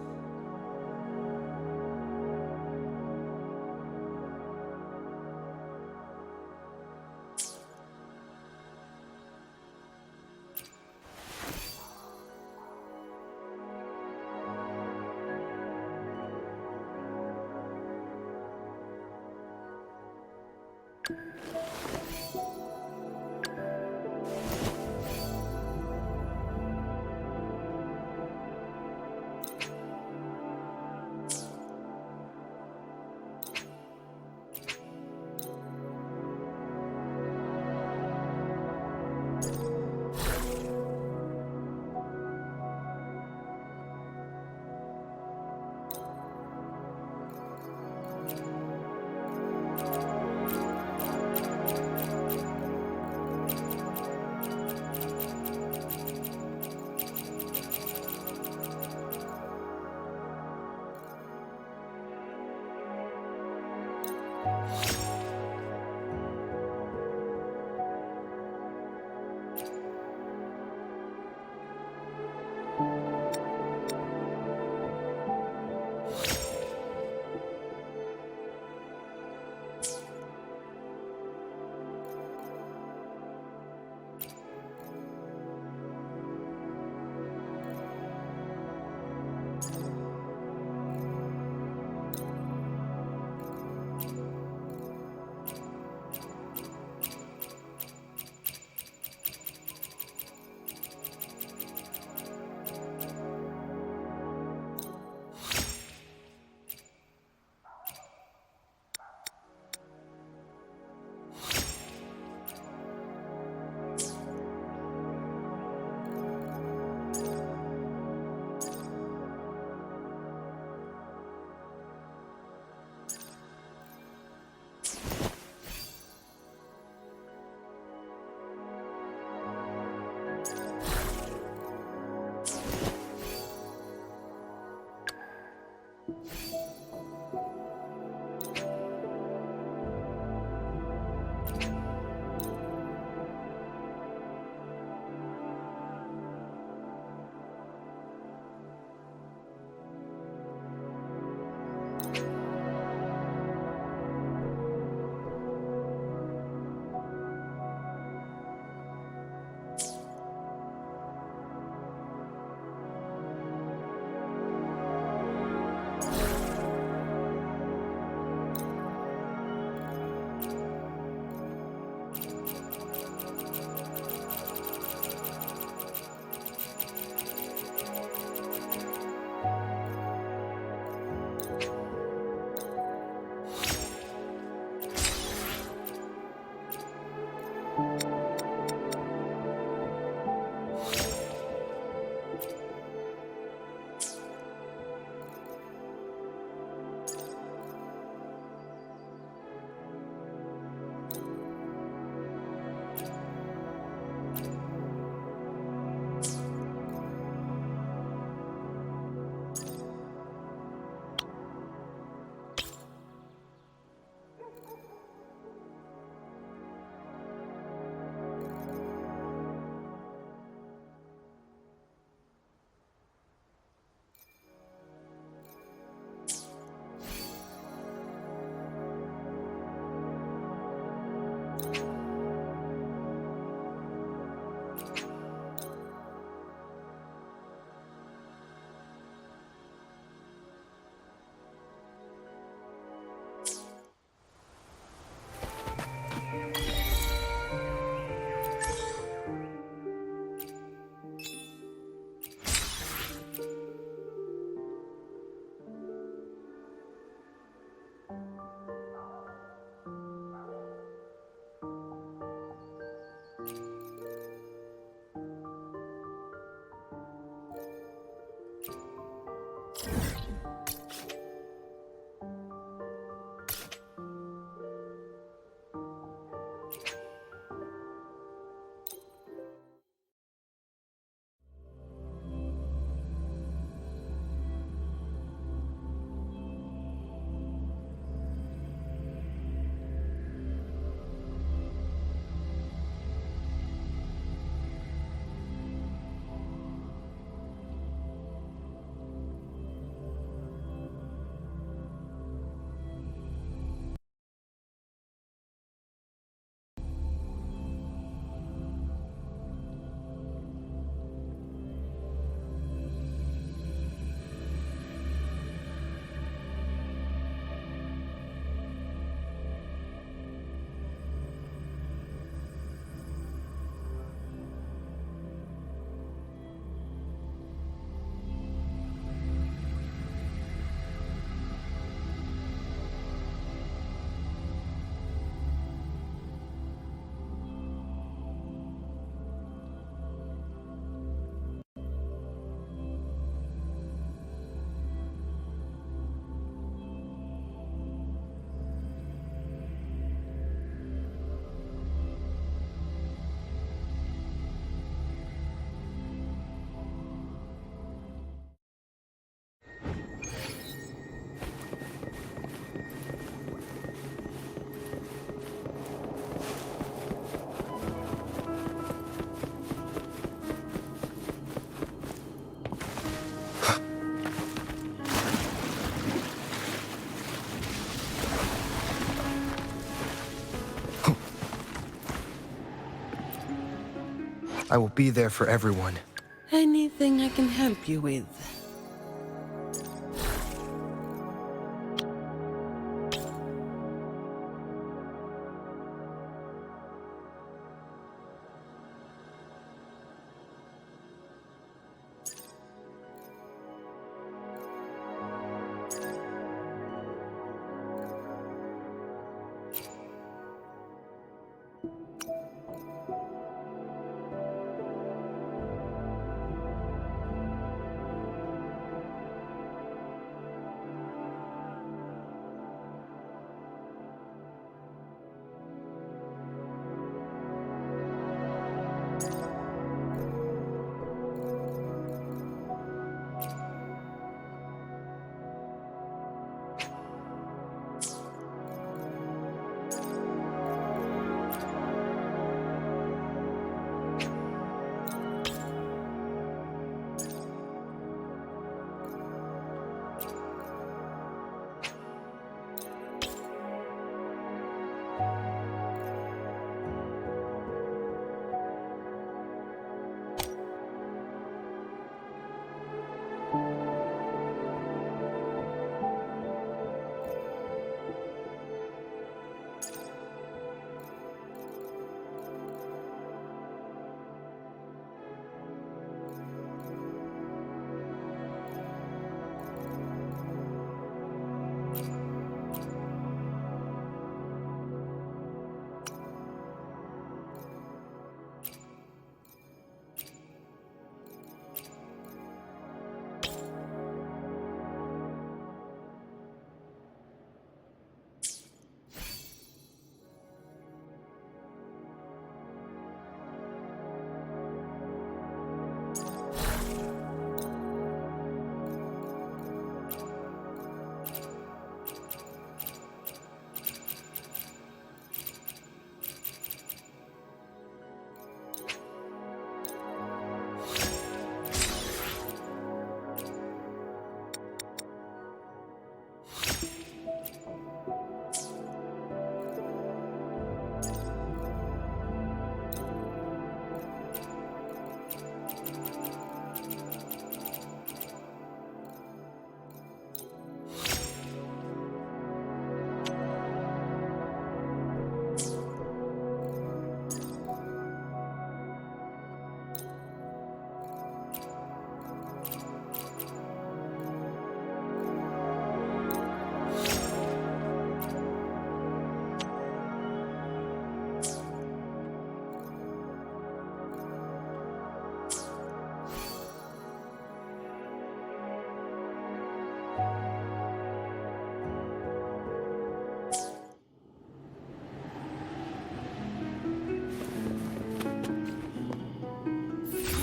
I will be there for everyone. Anything I can help you with?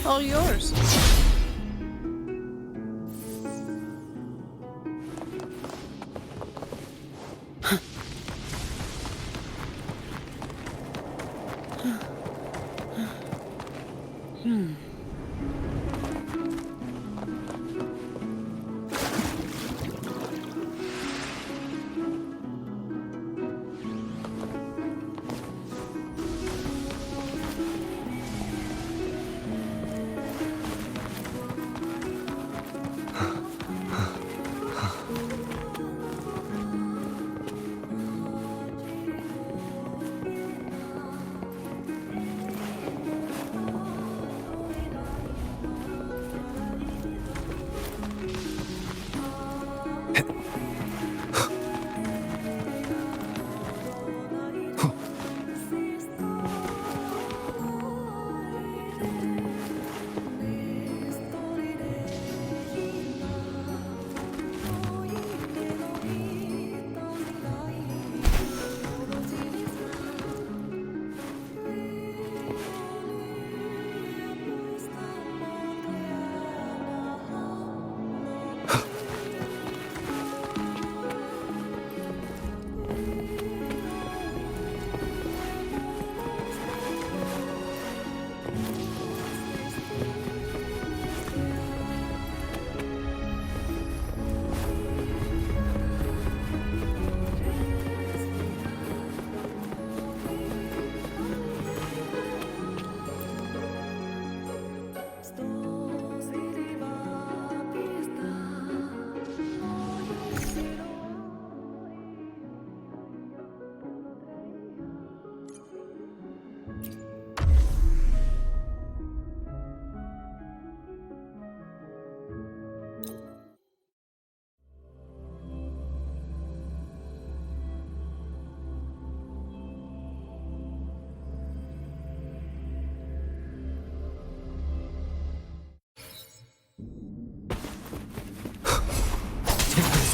All yours.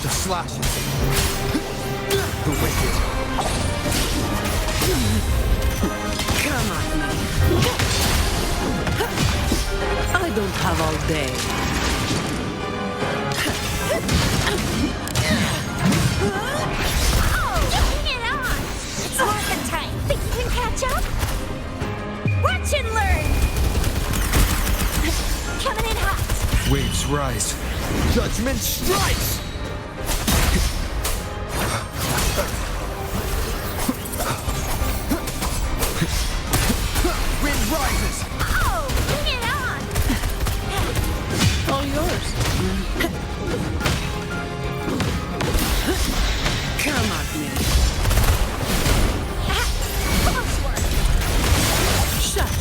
The slashes. The wicked. Come on, me. I don't have all day. Bring it on! It's morphin' time. Think you can catch up? Watch and learn! Coming in hot. Waves rise. Judgment strikes! Wind rises! Oh, bring it on! All yours. Come on, me. Close work. Shut.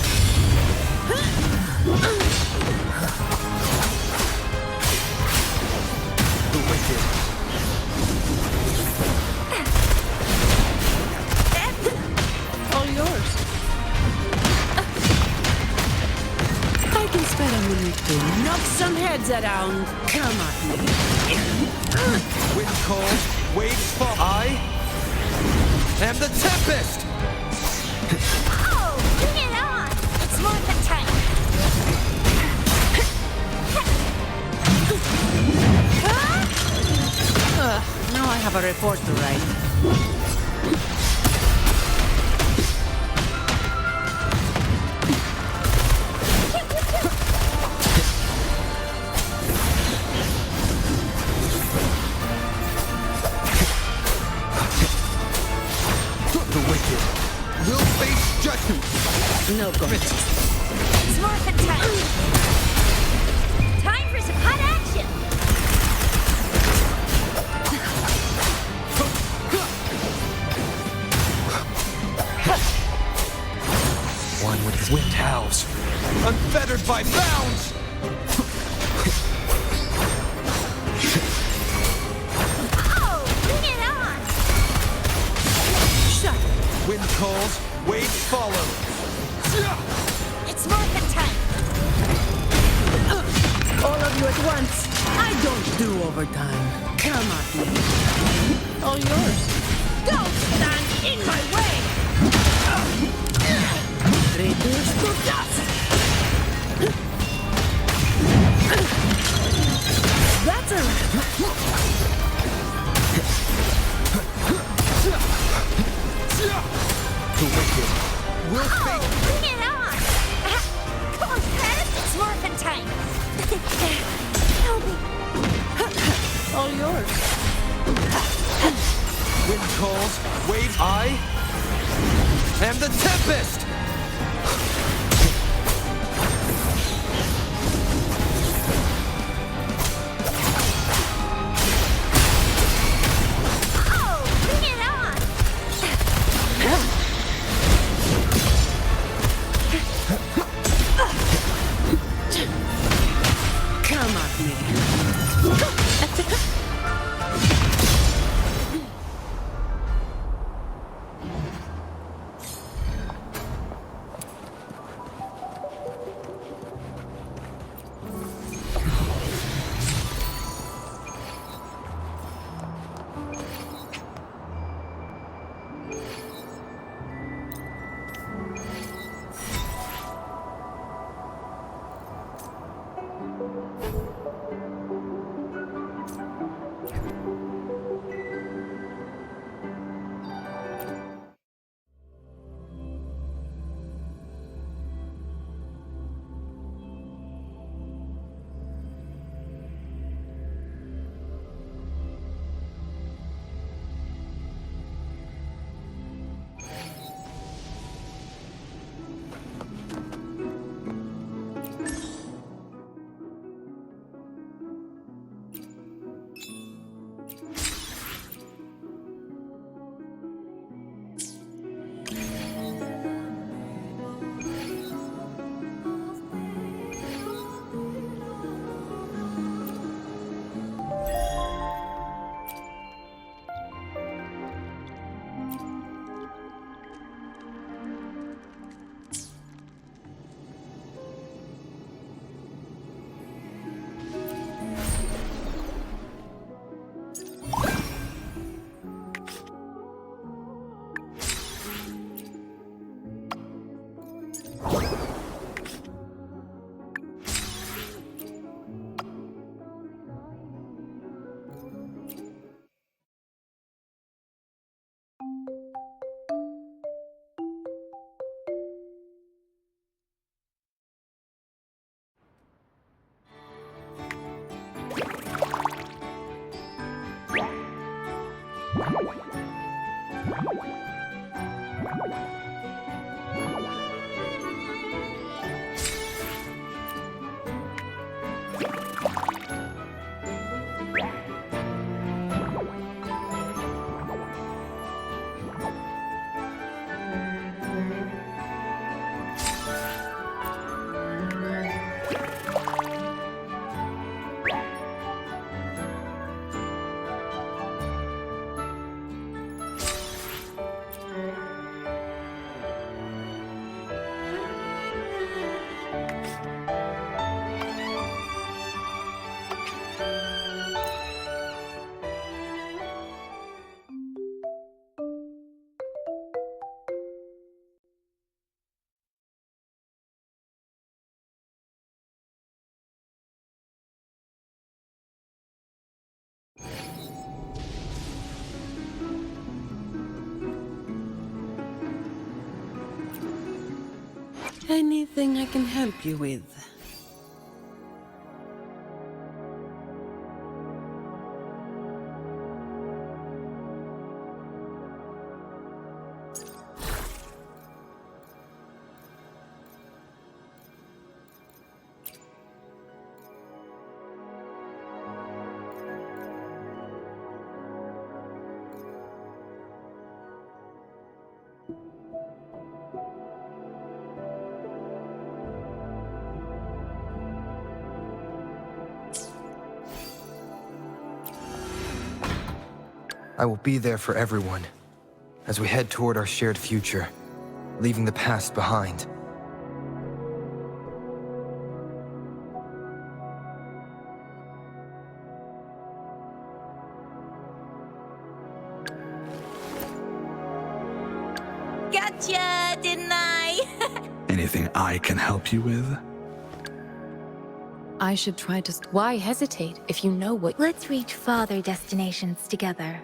The wicked. All yours. I can spare a minute to knock some heads around. Come at me. Wind calls, waves fall. I am the tempest! Oh, bring it on! It's morphin' time. Now I have a report to write. The wicked will face judgment. No go. It's morphin' time. Time for some hot action. One with his wind howls, unfettered by bounds. Oh, bring it on! Shut. Wind calls, waves follow. It's morphin' time. All of you at once. I don't do overtime. Come at me. All yours. Don't stand in my way! Reduced to dust. The wicked will fade. Bring it on! Smurfing time! Help me! All yours. Wind calls, wave I am the Tempest! Come at me. Anything I can help you with? I will be there for everyone as we head toward our shared future, leaving the past behind. Gotcha, didn't I? Anything I can help you with? I should try to... Why hesitate if you know what... Let's reach farther destinations together.